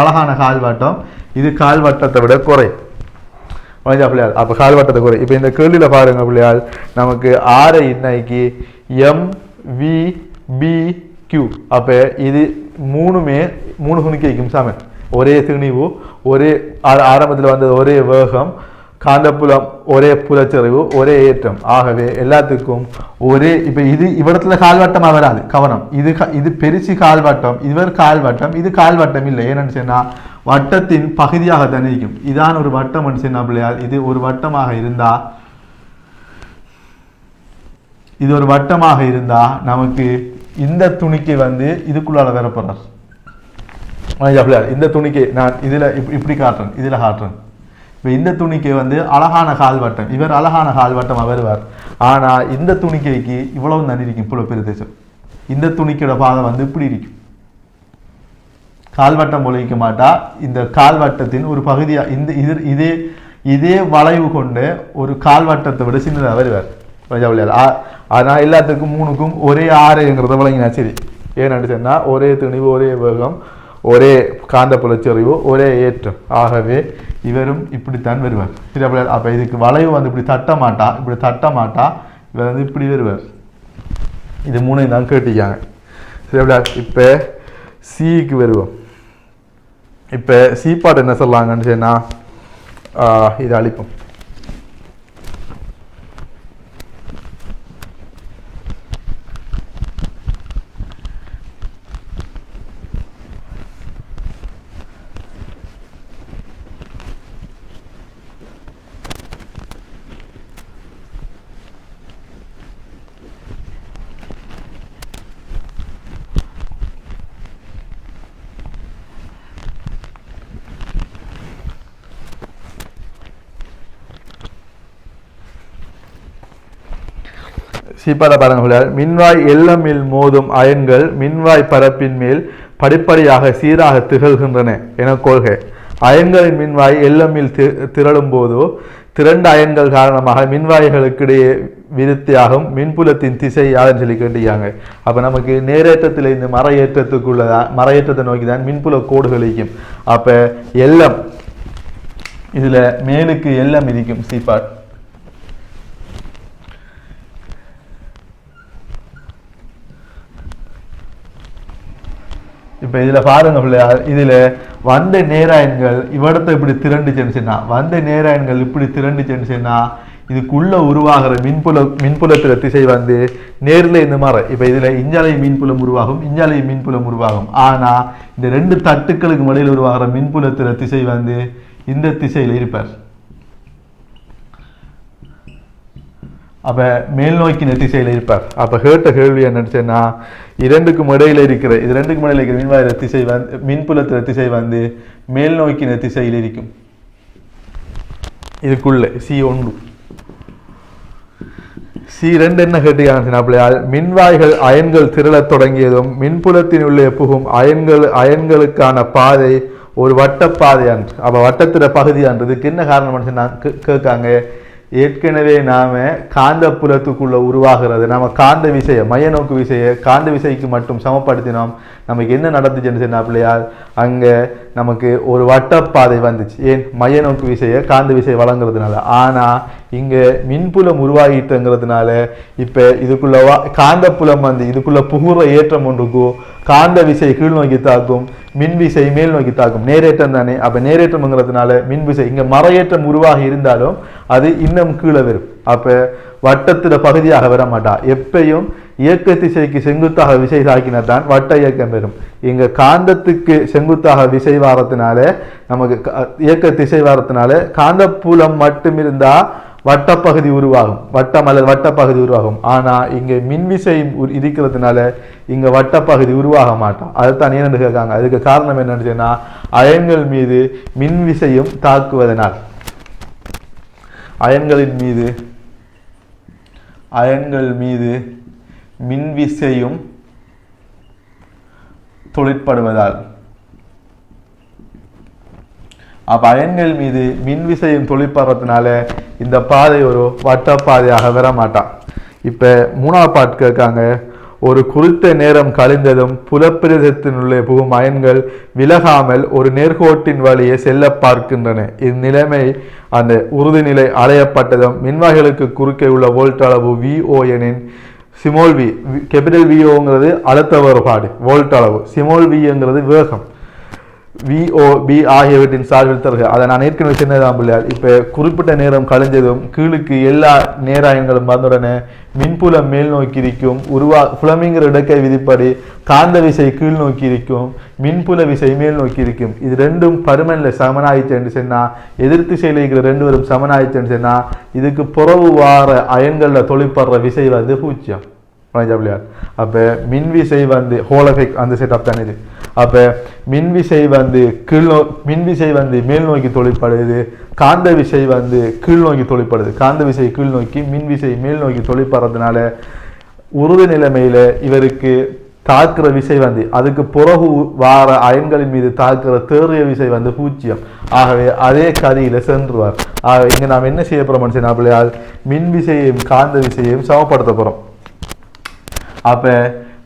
Speaker 1: அழகான கால்வாட்டம், இது கால்வட்டத்தை விட குறை பிள்ளையால். அப்போ கால்வட்டத்தை குறை. இப்போ இந்த கேள்வியில் பாருங்க பிள்ளையால், நமக்கு ஆரை இன்னைக்கு MVBQ. அப்போ இது மூணு துணிக்கைக்கும் சமன். ஒரே திணிவு, ஒரே ஆரம்பத்தில் வந்தது, ஒரே வேகம், காந்தப்புலம், ஒரே புலச்சரிவு, ஒரே ஏற்றம். ஆகவே எல்லாத்துக்கும் ஒரே. இப்போ இது இவ்விடத்துல கால்வட்டமாக வராது, கவனம். இது பெருசு கால்வட்டம், இவர் கால்வட்டம், இது கால்வட்டம் இல்லை. ஏன்னு சொன்னால் வட்டத்தின் பகுதியாக தானே இருக்கும். இதான் ஒரு வட்டம் சொன்னா பிள்ளையால், இது ஒரு வட்டமாக இருந்தா நமக்கு இந்த துணிக்கை வந்து இதுக்குள்ளால வரப்படுறார். இந்த துணிக்கை நான் இதில் இப்படி காட்டுறேன், இதில் காட்டுறேன். இப்போ இந்த துணிக்கை வந்து அழகான கால்வட்டம், இவர் அழகான கால்வட்டமாக வருவார். ஆனால் இந்த துணிக்கைக்கு இவ்வளவு தான் இருக்கும் புலப்பிரதேசம். இந்த துணிக்கையோட பாதை வந்து இப்படி இருக்கும், கால்வட்டம் போல இருக்க மாட்டா. இந்த கால்வட்டத்தின் ஒரு பகுதியாக இதே வளைவு கொண்ட ஒரு கால்வட்டத்தை விட சின்னதாக வருவார். ஆனால் எல்லாத்துக்கும் மூணுக்கும் ஒரே ஆரைங்கிறத வழங்கினா சரி. ஏன்னு சொன்னால் ஒரே துணிவு, ஒரே வேகம், ஒரே காந்த புலச்சரிவு, ஒரே ஏற்றம். ஆகவே இவரும் இப்படித்தான் வருவார். சரி அப்படி. அப்போ இதுக்கு வளைவு வந்து இப்படி தட்ட மாட்டா, இவர் வந்து இப்படி வருவார். இது மூணையும் தான் கேட்டிக்காங்க. சரி அப்படி. இப்போ சிக்கு வருவோம். இப்போ சி பாட்டு என்ன சொல்லலாங்கன்னு சொன்னால் இதை அழிப்போம். சீப்பால பாருங்க, மின்வாய் எல்லமில் மோதும் அயன்கள் மின்வாய் பரப்பின் மேல் படிப்படியாக சீராக திகழ்கின்றன என கொள்கை. அயன்களின் மின்வாய் எல்லமில் திரளும் போதோ திரண்ட அயன்கள் காரணமாக மின்வாய்களுக்கு இடையே விருத்தியாகும் மின்புலத்தின் திசை யாருன்னு சொல்லி கேட்டீங்க. அப்ப நமக்கு நேரேற்றத்தில் இந்த மறையேற்றத்துக்குள்ளதான் மறையேற்றத்தை நோக்கி தான் மின்புல கோடுகள் இருக்கும். அப்ப எல்லம் இதுல மேலுக்கு எல்லம் இருக்கும் சீப்பாட். இப்ப இதுல பாருங்க பிள்ளையார், இதுல வந்த நேராயன்கள் இவ்விடத்தை இப்படி திரண்டு சென்றுச்சுன்னா வந்த நேராயன்கள் இப்படி திரண்டு சென்றுச்சுன்னா இதுக்குள்ள உருவாகிற மின்புலத்துல திசை வந்து நேர்ல இந்த மாதிரி இப்ப இதுல இஞ்சாலை மின்புலம் உருவாகும், இஞ்சாலை மின்புலம் உருவாகும். ஆனா இந்த ரெண்டு தட்டுக்களுக்கு இடையில் உருவாகிற மின்புலத்துல திசை வந்து இந்த திசையில இருப்பார். அப்ப மேல் நோக்கின திசையில இருப்பார். அப்ப கேட்ட கேள்வி என்னச்சுன்னா, இரண்டுக்கும் இடையில இருக்கிற மின்வாயில திசை வந்து மின்புலத்துல திசை வந்து மேல் நோக்கின திசையில் இருக்கும். இதுக்குள்ள C1 C2 என்ன கேட்டீங்கன்னா, மின்வாய்கள் அயன்கள் திரளத் தொடங்கியதும் மின்புலத்தின் உள்ளே புகும் அயன்களுக்கான பாதை ஒரு வட்டப்பாதையான்று. அப்ப வட்டத்திற பகுதியான்றதுக்கு என்ன காரணம் கேட்காங்க. ஏற்கனவே நாம காந்த புலத்துக்குள்ள உருவாகிறது நாம காந்த விசையை மைய நோக்கு விசையை காந்த விசைக்கு மட்டும் சமப்படுத்தினோம். நமக்கு என்ன நடந்துச்சுன்னு சொன்னா பிள்ளையால், அங்க நமக்கு ஒரு வட்டப்பாதை வந்துச்சு. ஏன்? மைய நோக்கு விசையை காந்த விசை வழங்குறதுனால. ஆனா இங்க மின்புலம் உருவாகிட்டுங்கிறதுனால இப்ப இதுக்குள்ள காந்த புலம் வந்து இதுக்குள்ள புகுற ஏற்றம் ஒன்றுக்கும் காந்த விசை கீழ் நோக்கி தாக்கும், மின் விசை மேல் நோக்கி தாக்கும். நேரேற்றம் தானே. அப்ப நேரேற்றம்ங்கிறதுனால மின் விசை இங்க மறையேற்றம் உருவாகி இருந்தாலும் அது இன்னும் கீழே வரும். அப்ப வட்டத்தில பகுதியாக வர மாட்டா. எப்பயும் இயக்க திசைக்கு செங்குத்தாக விசை தாக்கினால்தான் வட்ட இயக்கம் வரும். இங்க காந்தத்துக்கு செங்குத்தாக விசை வாரத்தினால நமக்கு இயக்க திசை வாரத்தினால காந்த புலம் மட்டும் இருந்தா வட்டப்பகுதி உருவாகும், வட்டம் அல்லது வட்டப்பகுதி உருவாகும். ஆனா இங்க மின்விசை இருக்கிறதுனால இங்க வட்டப்பகுதி உருவாக மாட்டோம். அதுதான் ஏன்னு கேட்காங்க. அதுக்கு காரணம் என்னன்னு சொன்னா, அயன்கள் மீது மின்விசையும் தாக்குவதனால் அயன்கள் மீது மின்விசையும் தொழிற்படுவதால். அப்ப அயன்கள் மீது மின்விசையும் தொழிற்படுறதுனால இந்த பாதை ஒரு வட்டப்பாதையாக வர மாட்டான். இப்ப மூணாவது பாட்டு கேட்காங்க. ஒரு குறித்த நேரம் கழிந்ததும் புலப்பிரதத்தினுள்ளே புகும் அயன்கள் விலகாமல் ஒரு நேர்கோட்டின் வழியே செல்ல பார்க்கின்றன. இந்நிலைமை அந்த உறுதிநிலை அடையப்பட்டதும் மின்வாய்களுக்கு குறுக்கே உள்ள வோல்ட் அளவு VO எனின் சிமோல் V, கேபிட்டல் VOங்கிறது அழுத்த வேறுபாடு வோல்ட் அளவு, சிமோல் Vங்கிறது வேகம், VOB ஆகியவற்றின் சார்பில் தருக. அதை நான் ஏற்கனவே சின்னதான் பிள்ளையார். இப்ப குறிப்பிட்ட நேரம் கழிஞ்சதும் கீழுக்கு எல்லா நேராயங்களும் வந்தவுடனே மின்புலம் மேல் நோக்கி இருக்கும். புலமிங்கிற இடக்கை விதிப்படி காந்த விசை கீழ் நோக்கி இருக்கும், மின்புல விசை மேல் நோக்கி இருக்கும். இது ரெண்டும் பருமன்ல சமனாயிச்சுன்னு சொன்னா, எதிர் திசையில் இருக்கிற ரெண்டு பேரும் சமனாயிச்சுன்னு சொன்னா, இதுக்கு புறவு வார அயன்கள்ல தொழிற்படுற விசை வந்து 0. அப்ப மின்விசை வந்து ஹோலோஃபெக்ட் அந்த செட்டப் தான் இது. அப்ப மின்விசை வந்து மேல் நோக்கி தொழிற்படுது, காந்த விசை வந்து கீழ் நோக்கி தொழிற்படுது. காந்த விசை கீழ் நோக்கி, மின்விசை மேல் நோக்கி தொழிற்படுறதுனால உறுதி நிலைமையில இவருக்கு தாக்குற விசை வந்து அதுக்கு புறகு வார அயன்களின் மீது தாக்குற தேறிய விசை வந்து 0. ஆகவே அதே கதியில சென்றுவார். இங்க நாம் என்ன செய்ய போறோம் பிள்ளையால், மின் விசையையும் காந்த விசையையும் சமப்படுத்த போறோம். அப்ப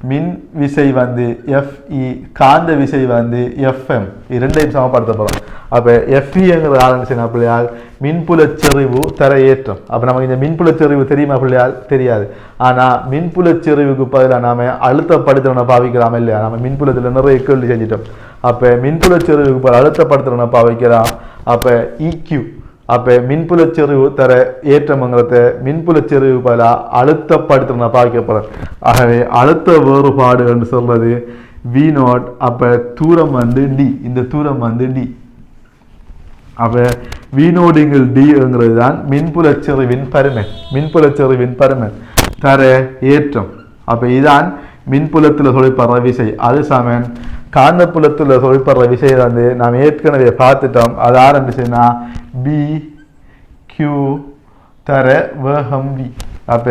Speaker 1: மின் விசை வந்து FE, காந்த விசை வந்து FM, இரண்டையும் சமப்படுத்த போறோம். அப்ப FEங்கிற ஆரம்பிச்சுன்னா பிள்ளையால் மின்புலச்செறிவு தர ஏற்றம். அப்ப நமக்கு இந்த மின்புலச்செறிவு தெரியுமா பிள்ளையால்? தெரியாது. ஆனா மின்புலச்செறிவுக்கு பதிலாக நாம அழுத்தப்படுத்துறனை பாவிக்கலாம் இல்லையா? நம்ம மின்புலத்துல நிறைய கேள்வி செஞ்சிட்டோம். அப்ப மின்புலச்செறிவுக்கு பதில் அழுத்தப்படுத்துறனை பாவிக்கலாம். அப்ப EQ, அப்ப மின்புலச்செறிவு தர ஏற்றமங்கிறத மின்புலச்செறிவு பல அழுத்தப்படுத்துறன பார்க்கப்படுற. ஆகவே அழுத்த வேறுபாடு என்று சொல்றது V0. அப்ப தூரம் வந்து D, இந்த தூரம் வந்து D. அப்ப V0 Dங்கிறது தான் மின்புலச்செறிவின் பருமன் தர ஏற்றம். அப்ப இதான் மின்புலத்துல தொழிற்படுற விசை. அது சமன் காந்த புலத்துல தொழிற்படுற விசையை வந்து நாம் ஏற்கனவே பார்த்துட்டோம். அது ஆரம்பிச்சுன்னா BQ தர வேகம் V. அப்ப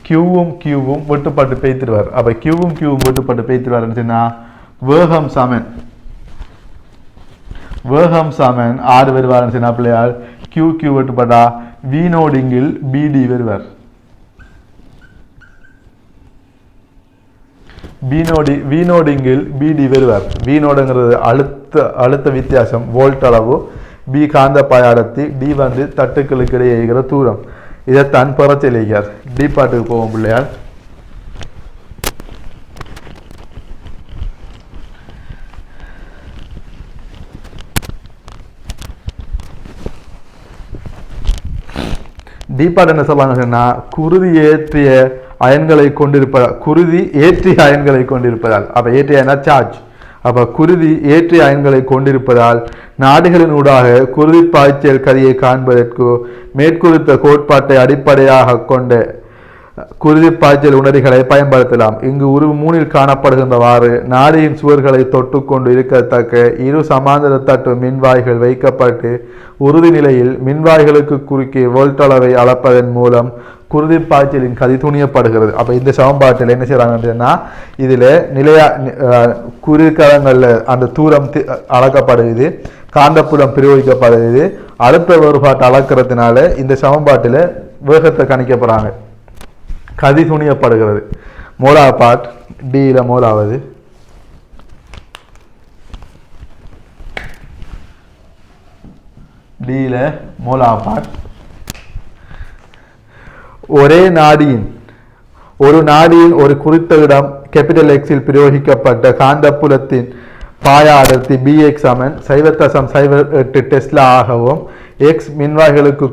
Speaker 1: கியூவும் கியூவும் வெட்டுப்பட்டு பேய்த்திருவார். அப்போ கியூவும் கியூவும் வெட்டுப்பட்டு பேய்த்திருவாருன்னு சொன்னால் வேகம் சமன் ஆறு வருவார்னு சொன்னா பிள்ளையால் கியூ கியூ வெட்டுப்பட்டா வீணோடிங்கில் பிடி வருவார். வீணோடிங்கில் பிடி வருவார். வீணோடுங்கிறது அழுத்த வித்தியாசம் வோல்ட் அளவு, பி காந்த பாயாடத்தி, டி வந்து தட்டுக்களுக்கு இடையே இருக்கிற தூரம். இதைத்தான் புறச்செலிக்கார். டி பாட்டுக்கு போவோம் பிள்ளையார். டி பாட் என்ன சொல்றாங்கன்னா குருதி ஏற்றிய அயன்களை கொண்டிருப்பதால் அப்ப ஏற்றிய சார்ஜ். அப்ப குருதி ஏற்றிய அயன்களை கொண்டிருப்பதால் நாடுகளின் ஊடாக குருதி பாய்ச்சல் கதியை காண்பதற்கு மேற்குறித்த கோட்பாட்டை அடிப்படையாக கொண்ட குருதி பாய்ச்சல் உணரிகளை பயன்படுத்தலாம். இங்கு உருவு 3 காணப்படுகின்றவாறு நாடியின் சுவர்களை தொட்டுக்கொண்டு இருக்கத்தக்க இரு சமாந்தர தட்டு மின்வாய்கள் வைக்கப்பட்டு உறுதி நிலையில் மின்வாய்களுக்கு குறுக்கே வோல்ட் அளவை அளப்பதன் மூலம் குருதி பாய்ச்சலின் கதி துணியப்படுகிறது. அப்ப இந்த சமன்பாட்டில் என்ன செய்யறாங்கன்னா இதுல நிலையா குறுக்கலங்கள்ல அந்த தூரம் அளக்கப்படுகிறது, காந்தப்புலம் பிரயோகிக்கப்படுகிறது. அழுத்த வேறுபாட்டை அளக்கிறதுனால இந்த சமன்பாட்டில் வேகத்தை கணிக்கப்படுறாங்க, கதி துணியப்படுகிறது. மோலா பாட் டியில மோலாவது ஒரே நாடியின் ஒரு குறித்த இடம் கேபிட்டல் எக்ஸில் பிரயோகிக்கப்பட்ட காந்தப்புலத்தின் பாய அடர்த்தி BX சமன் 0.08 டெஸ்லா ஆகவும் எக்ஸ் மின்வாய்களுக்கு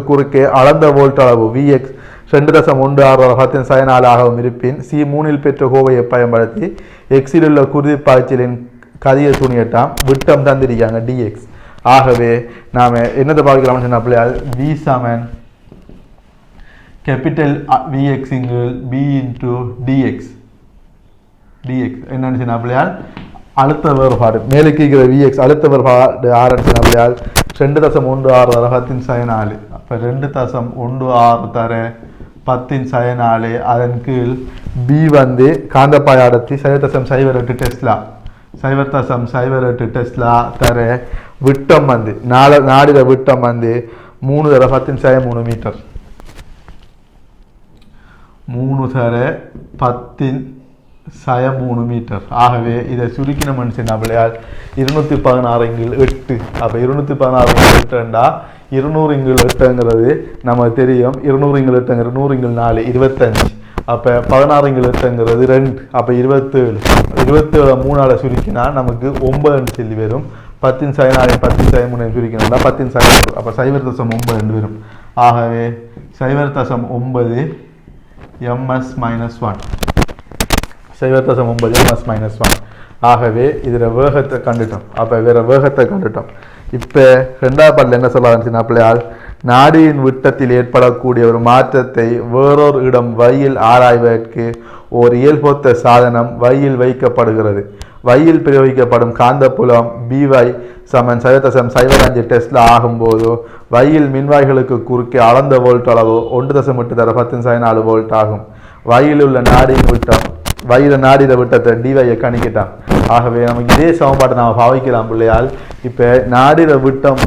Speaker 1: குறுக்கே அளந்த வோல்ட் அளவு VX 2.16 ஆகவும் இருப்பின் C3 பெற்ற கோவையை பயன்படுத்தி எக்ஸில் உள்ள குருதி பாய்ச்சலின் கதிய துணியட்டாம் விட்டம் தந்திருக்காங்க DX. ஆகவே நாம என்னத்தை பார்க்கலாம்னு சொன்ன பிள்ளையால் V சமன் capital VX B into DX என்னன்னு சொன்ன பிள்ளையால் அழுத்த வேறுபாடு மேலுக்கு இருக்கிற VX அழுத்த வேறுபாடு ஆரன்னு சொன்ன பிள்ளையால் 2.16 அப்ப 2.16 தர 10⁻⁴ அதன் கீழ் B வந்து காந்தப்பாய அடர்த்தி 0.08 டெஸ்லா 0.08 டெஸ்லா தர விட்டம் வந்து நாடில விட்டம் வந்து 3 தர 10⁻³ மீட்டர் 3 தர 10⁻³ மீட்டர். ஆகவே இதை சுருக்கின மனுஷன் பிள்ளையால் 216/8. அப்போ 216/8 200/8ங்கிறது நமக்கு தெரியும். 200/8 100/4 25. அப்போ 16/8ங்கிறது 2. அப்போ 27. 27 3ஆல் சுருக்கினா நமக்கு 9 சொல்லி வரும். 10⁻⁴ 10⁻³ சுருக்கினா 10⁻⁴. அப்போ 0.9 வரும். ஆகவே 0.9 ms-1 0.9 ms-1. ஆகவே இதில் வேகத்தை கண்டுட்டோம். அப்போ வேற வேகத்தை கண்டுட்டோம். இப்போ 2வது பாட்டில் என்ன சொல்ல ஆரம்பிச்சுன்னா பிள்ளையால் நாடியின் விட்டத்தில் ஏற்படக்கூடிய ஒரு மாற்றத்தை வேறொரு இடம் வையில் ஆராய்வதற்கு ஒரு இயல்பொத்த சாதனம் வையில் வைக்கப்படுகிறது. வையில் பிரயோகிக்கப்படும் காந்தப்புலம் BY சமன் 0.05 டெஸ்லா ஆகும்போது வையில் மின்வாய்களுக்கு குறுக்கே அளந்த வோல்ட் அளவு 1.8 தர 10⁻⁴ வோல்ட் ஆகும். வையில் உள்ள நாடியின் விட்டம் நாடியில விட்டத்தை டிவையை கணிக்கிட்டான். ஆகவே நமக்கு இதே சமன்பாட்டை நாம் பாவிக்கலாம் பிள்ளையால். இப்போ நாடிர விட்டம்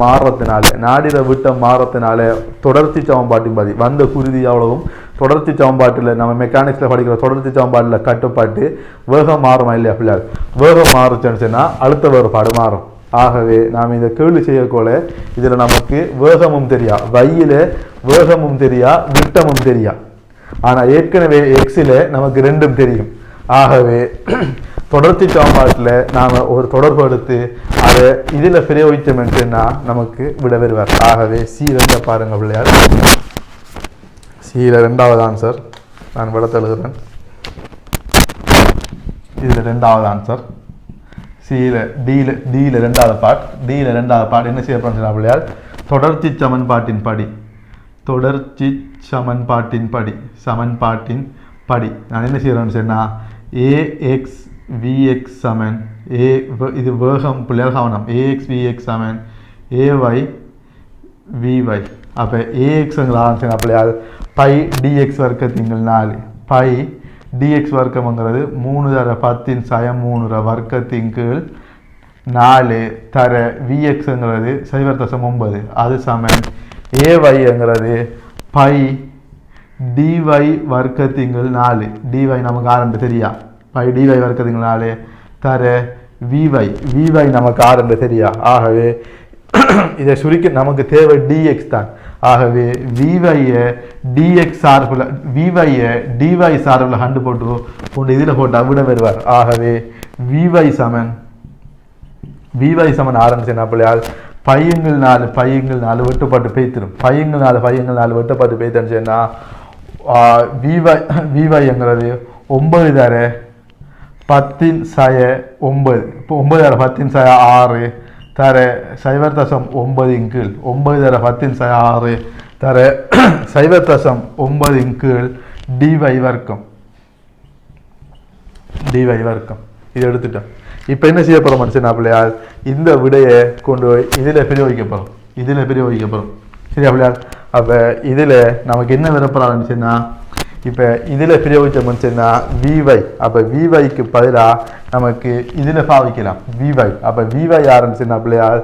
Speaker 1: மாறத்தினால தொடர்ச்சி சமன்பாட்டின் பதி வந்த குருதி அவ்வளவும் தொடர்ச்சி சமன்பாட்டில் நம்ம மெக்கானிக்ஸில் படிக்கிற தொடர்ச்சி சமன்பாட்டில் கட்டுப்பாட்டு வேகம் மாறுமா இல்லையா பிள்ளையால்? வேகம் மாறுச்சுன்னு சொன்னால் அழுத்த வேறுபாடு மாறும். ஆகவே நாம் இதை கேள்வி செய்யக்கோல இதில் நமக்கு வேகமும் தெரியா, வையில வேகமும் தெரியா, விட்டமும் தெரியா. ஆனால் ஏற்கனவே எக்ஸில் நமக்கு 2ம் தெரியும். ஆகவே தொடர்ச்சி சமன்பாட்டில் நாம் ஒரு தொடர்பு எடுத்து அதை இதில் பிரயோகித்தோம்னா நமக்கு விட வருவார். ஆகவே C2 பாருங்க பிள்ளையார். C2 2வது ஆன்சர் நான் விடத்தை எழுதுகிறேன். இதில் 2வது ஆன்சர். டியில் 2வது பாட். டியில் 2வது பாட் என்ன செய்ய போறோம்னு பிள்ளையார் தொடர்ச்சி சமன்பாட்டின் படி நான் என்ன செய்யறேன்னு சொன்னா AX VX சமன் இது வேகம் பிள்ளையார் கவனம் AX VX சமன் AY VY. அப்போ ஏஎக்ஸுங்கிற ஆன்சர் அப்படியாது பை டிஎக்ஸ் வர்க்கத்திங்கள் 4 பை டிஎக்ஸ் வர்க்கம்ங்கிறது 3 தர 10 சயம் 3 வர்க்கத்தின் கீழ் 4 தர விஎக்ஸுங்கிறது 0.9 அது சமன் ஏவைங்கிறது பை டிவை வர்க்கத்திங்கள் 4 டிவை நமக்கு ஆரம்பி தெரியா பை டிவை வர்க்கத்திங்கள் 4 தர விவை நமக்கு ஆரம்பி தெரியா ஆகவே இதை சுருக்கி நமக்கு தேவை டிஎக்ஸ் தான் ஆகவே விவையை டிஎக்ஸ் சார்பில் விவையை டிவை சார்பில் கண்டு போட்டு இதில் போட்டு விட வருவார் ஆகவே விவை சமன் ஆரம்பிச்சு என்ன பிள்ளையால் பையங்கள் 4 வெட்டுப்பாட்டு பேய்த்திடும் பையங்கள் 4 வெட்டுப்பாட்டு பேய்த்தன்னு சொன்னால் விவைங்கிறது 9 தர 10 சய 9 இப்போ 9 தர 10 சய 6 தர 0.9 கீழ் 9 தர 10 சய 6 தர 0.9 கீழ் டிவை வர்க்கம் இது எடுத்துட்டோம் இப்போ என்ன செய்ய போகிறோம் மனுஷனா பிள்ளையால் இந்த விடையை கொண்டு போய் இதில் பிரயோகிக்க போகிறோம் சரியா பிள்ளையால் அப்போ இதில் நமக்கு என்ன விருப்பறான்னு சொன்னால் இப்போ இதில் பிரயோகித்த மனுஷன்னா விவை அப்போ விவைக்கு பதிலாக நமக்கு இதில் பாவிக்கலாம் விவை அப்போ விவை யாருன்னு சொன்னால் பிள்ளையால்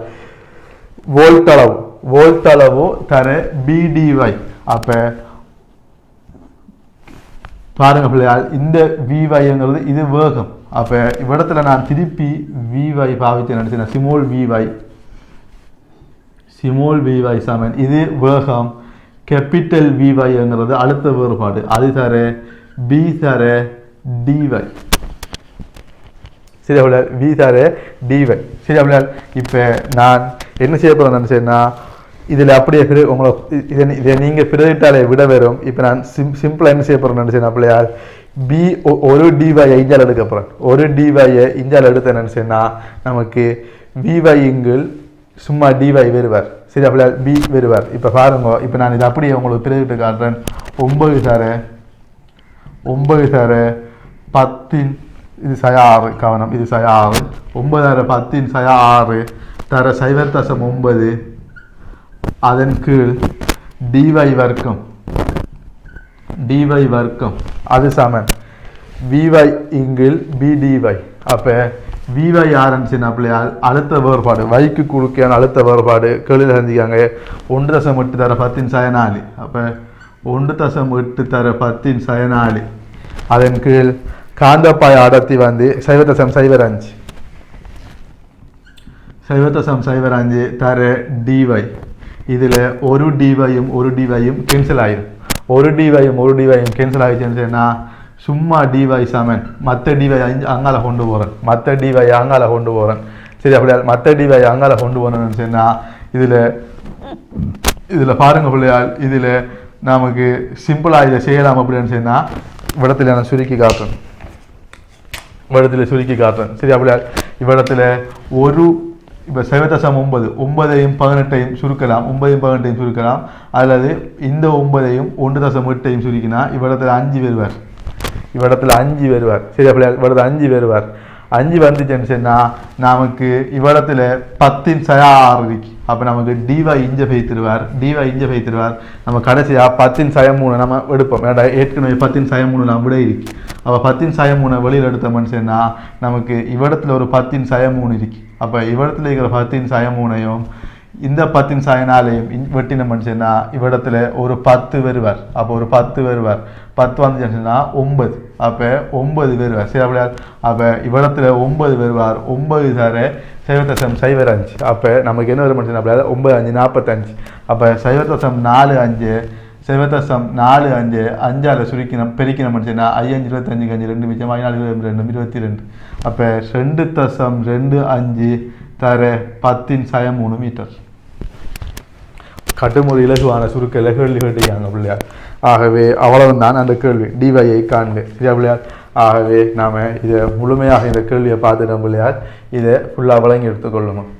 Speaker 1: வோல்ட் அளவு தர பிடிவை அப்போ பாருங்க பிள்ளையால் இந்த விவைங்கிறது இது வேகம் அப்போ இவ்விடத்துல நான் திருப்பி விவை பாவித்து நினச்சேன் சிமோல் விவை சமன் இது வேகம் கேபிட்டல் விவைங்கிறது அழுத்த வேறுபாடு அது தர பி தர டிவை சரி அவ்வளோ வி தர டிவை சரி அவ்வளோ இப்போ நான் என்ன செய்ய போகிறேன் நினச்சேன்னா இதில் அப்படியே இதை நீங்கள் பிரதிட்டாலே விட வரும் இப்போ நான் சிம்பிளாக என்ன செய்ய போகிறேன் நினச்சேன் அப்படியா பி ஒரு டிவையை இஞ்சால் எடுக்க போகிறேன் ஒரு டிவையை இஞ்சால் எடுத்த நினச்சேன்னா நமக்கு விவைங்கள் சும்மா டிவை வருவார் சரி அப்படியா பி வருவார் இப்போ பாருங்க இப்போ நான் இதை அப்படியே உங்களுக்கு பிரதிட்டு காட்டுறேன் 9 தர 10 இது சய 6 கவனம் இது சய 6 9 தர 10 சய 6 தர 0.9 அதன் கீழ் டிவை வர்க்கம் அது சமன் விவை இங்கில் பிடிவை அப்போ விவை ஆரம்பிச்சுன்னா பிள்ளையால் அழுத்த வேறுபாடு வைக்கு குறுக்கியான அழுத்த வேறுபாடு கேள்வியில் செஞ்சுக்காங்க 1.8 தர 10 சய 4 அப்போ 1.8 தர 10 சய 4 அதன் கீழ் காந்தப்பாய் அடர்த்தி வந்து 0.05 தர டிவை இதில் ஒரு டிவையும் கேன்சல் ஆயிடும் ஒரு டிவையும் கேன்சல் ஆகிடுச்சுன்னு சொன்னால் சும்மா டிவை சமன் மற்ற டிவை அங்கால கொண்டு போகிறேன் சரி அப்படியா மற்ற டிவை அங்கால கொண்டு போகிறேன்னு சொன்னால் இதில் பாருங்க பிள்ளையால் இதில் நமக்கு சிம்பிளாக இதை செய்யலாம் அப்படின்னு சொன்னால் இவ்விடத்தில் நான் சுருக்கி காட்டுறேன் சரி அப்படியா இவ்விடத்தில் ஒரு இப்போ 0.9 9ஐயும் 18ஐயும் சுருக்கலாம் அல்லது இந்த 9ஐயும் 1.8ஐயும் சுருக்கினா இவ்விடத்தில் 5 வருவார் சரி அப்படியா இவ்விடத்தில் 5 வருவார் 5 வந்துச்சுன்னு சொன்னால் நமக்கு இவ்விடத்தில் 10 சய 6 இருக்கு அப்போ நமக்கு டிவை இஞ்ச வைத்திருவார் நம்ம கடைசியாக 10 சய 3 நம்ம எடுப்போம் ஏற்கனவே 10 சய 3 நம்ம விட இருக்கு அப்போ 10 சய 3 வெளியில் எடுத்தோம்னு சொன்னால் நமக்கு இவ்விடத்தில் ஒரு 10 சய 3 இருக்கு அப்போ இவ்விடத்தில் இருக்கிற 10 சய 3ஐயும் இந்த 10 சய 4ஐயும் வெட்டினோம்னு சொன்னால் இவ்விடத்தில் ஒரு 10 வருவார் அப்போ ஒரு 10 வருவார் 10 வந்துச்சுன்னு சொன்னால் 9 அப்போ 9 வருவார் சரி அப்படியா அப்போ இவ்விடத்தில் 9 வருவார் 9 தர 0.05 அப்போ நமக்கு என்ன வரும் அப்படியா 9 5 45 அப்போ 0.45 5ஆல் சுருக்கினம் பெருக்கினோம்னு சொன்னால் 5 25 2 மிச்சம் 4 22 அப்போ 2.25 தர 10 சய 3 மீட்டர் கட்டுமுறை இலகுவான சுருக்க கேள்வி கேட்டிருக்காங்க பிள்ளையார் ஆகவே அவ்வளவுதான் அந்த கேள்வி டிவையை காண்க சரியா பிள்ளையார் ஆகவே நாம் இதை முழுமையாக இந்த கேள்வியை பார்த்துட்டோம் பிள்ளையார் இதை ஃபுல்லாக வழங்கி எடுத்துக்கொள்ளணும்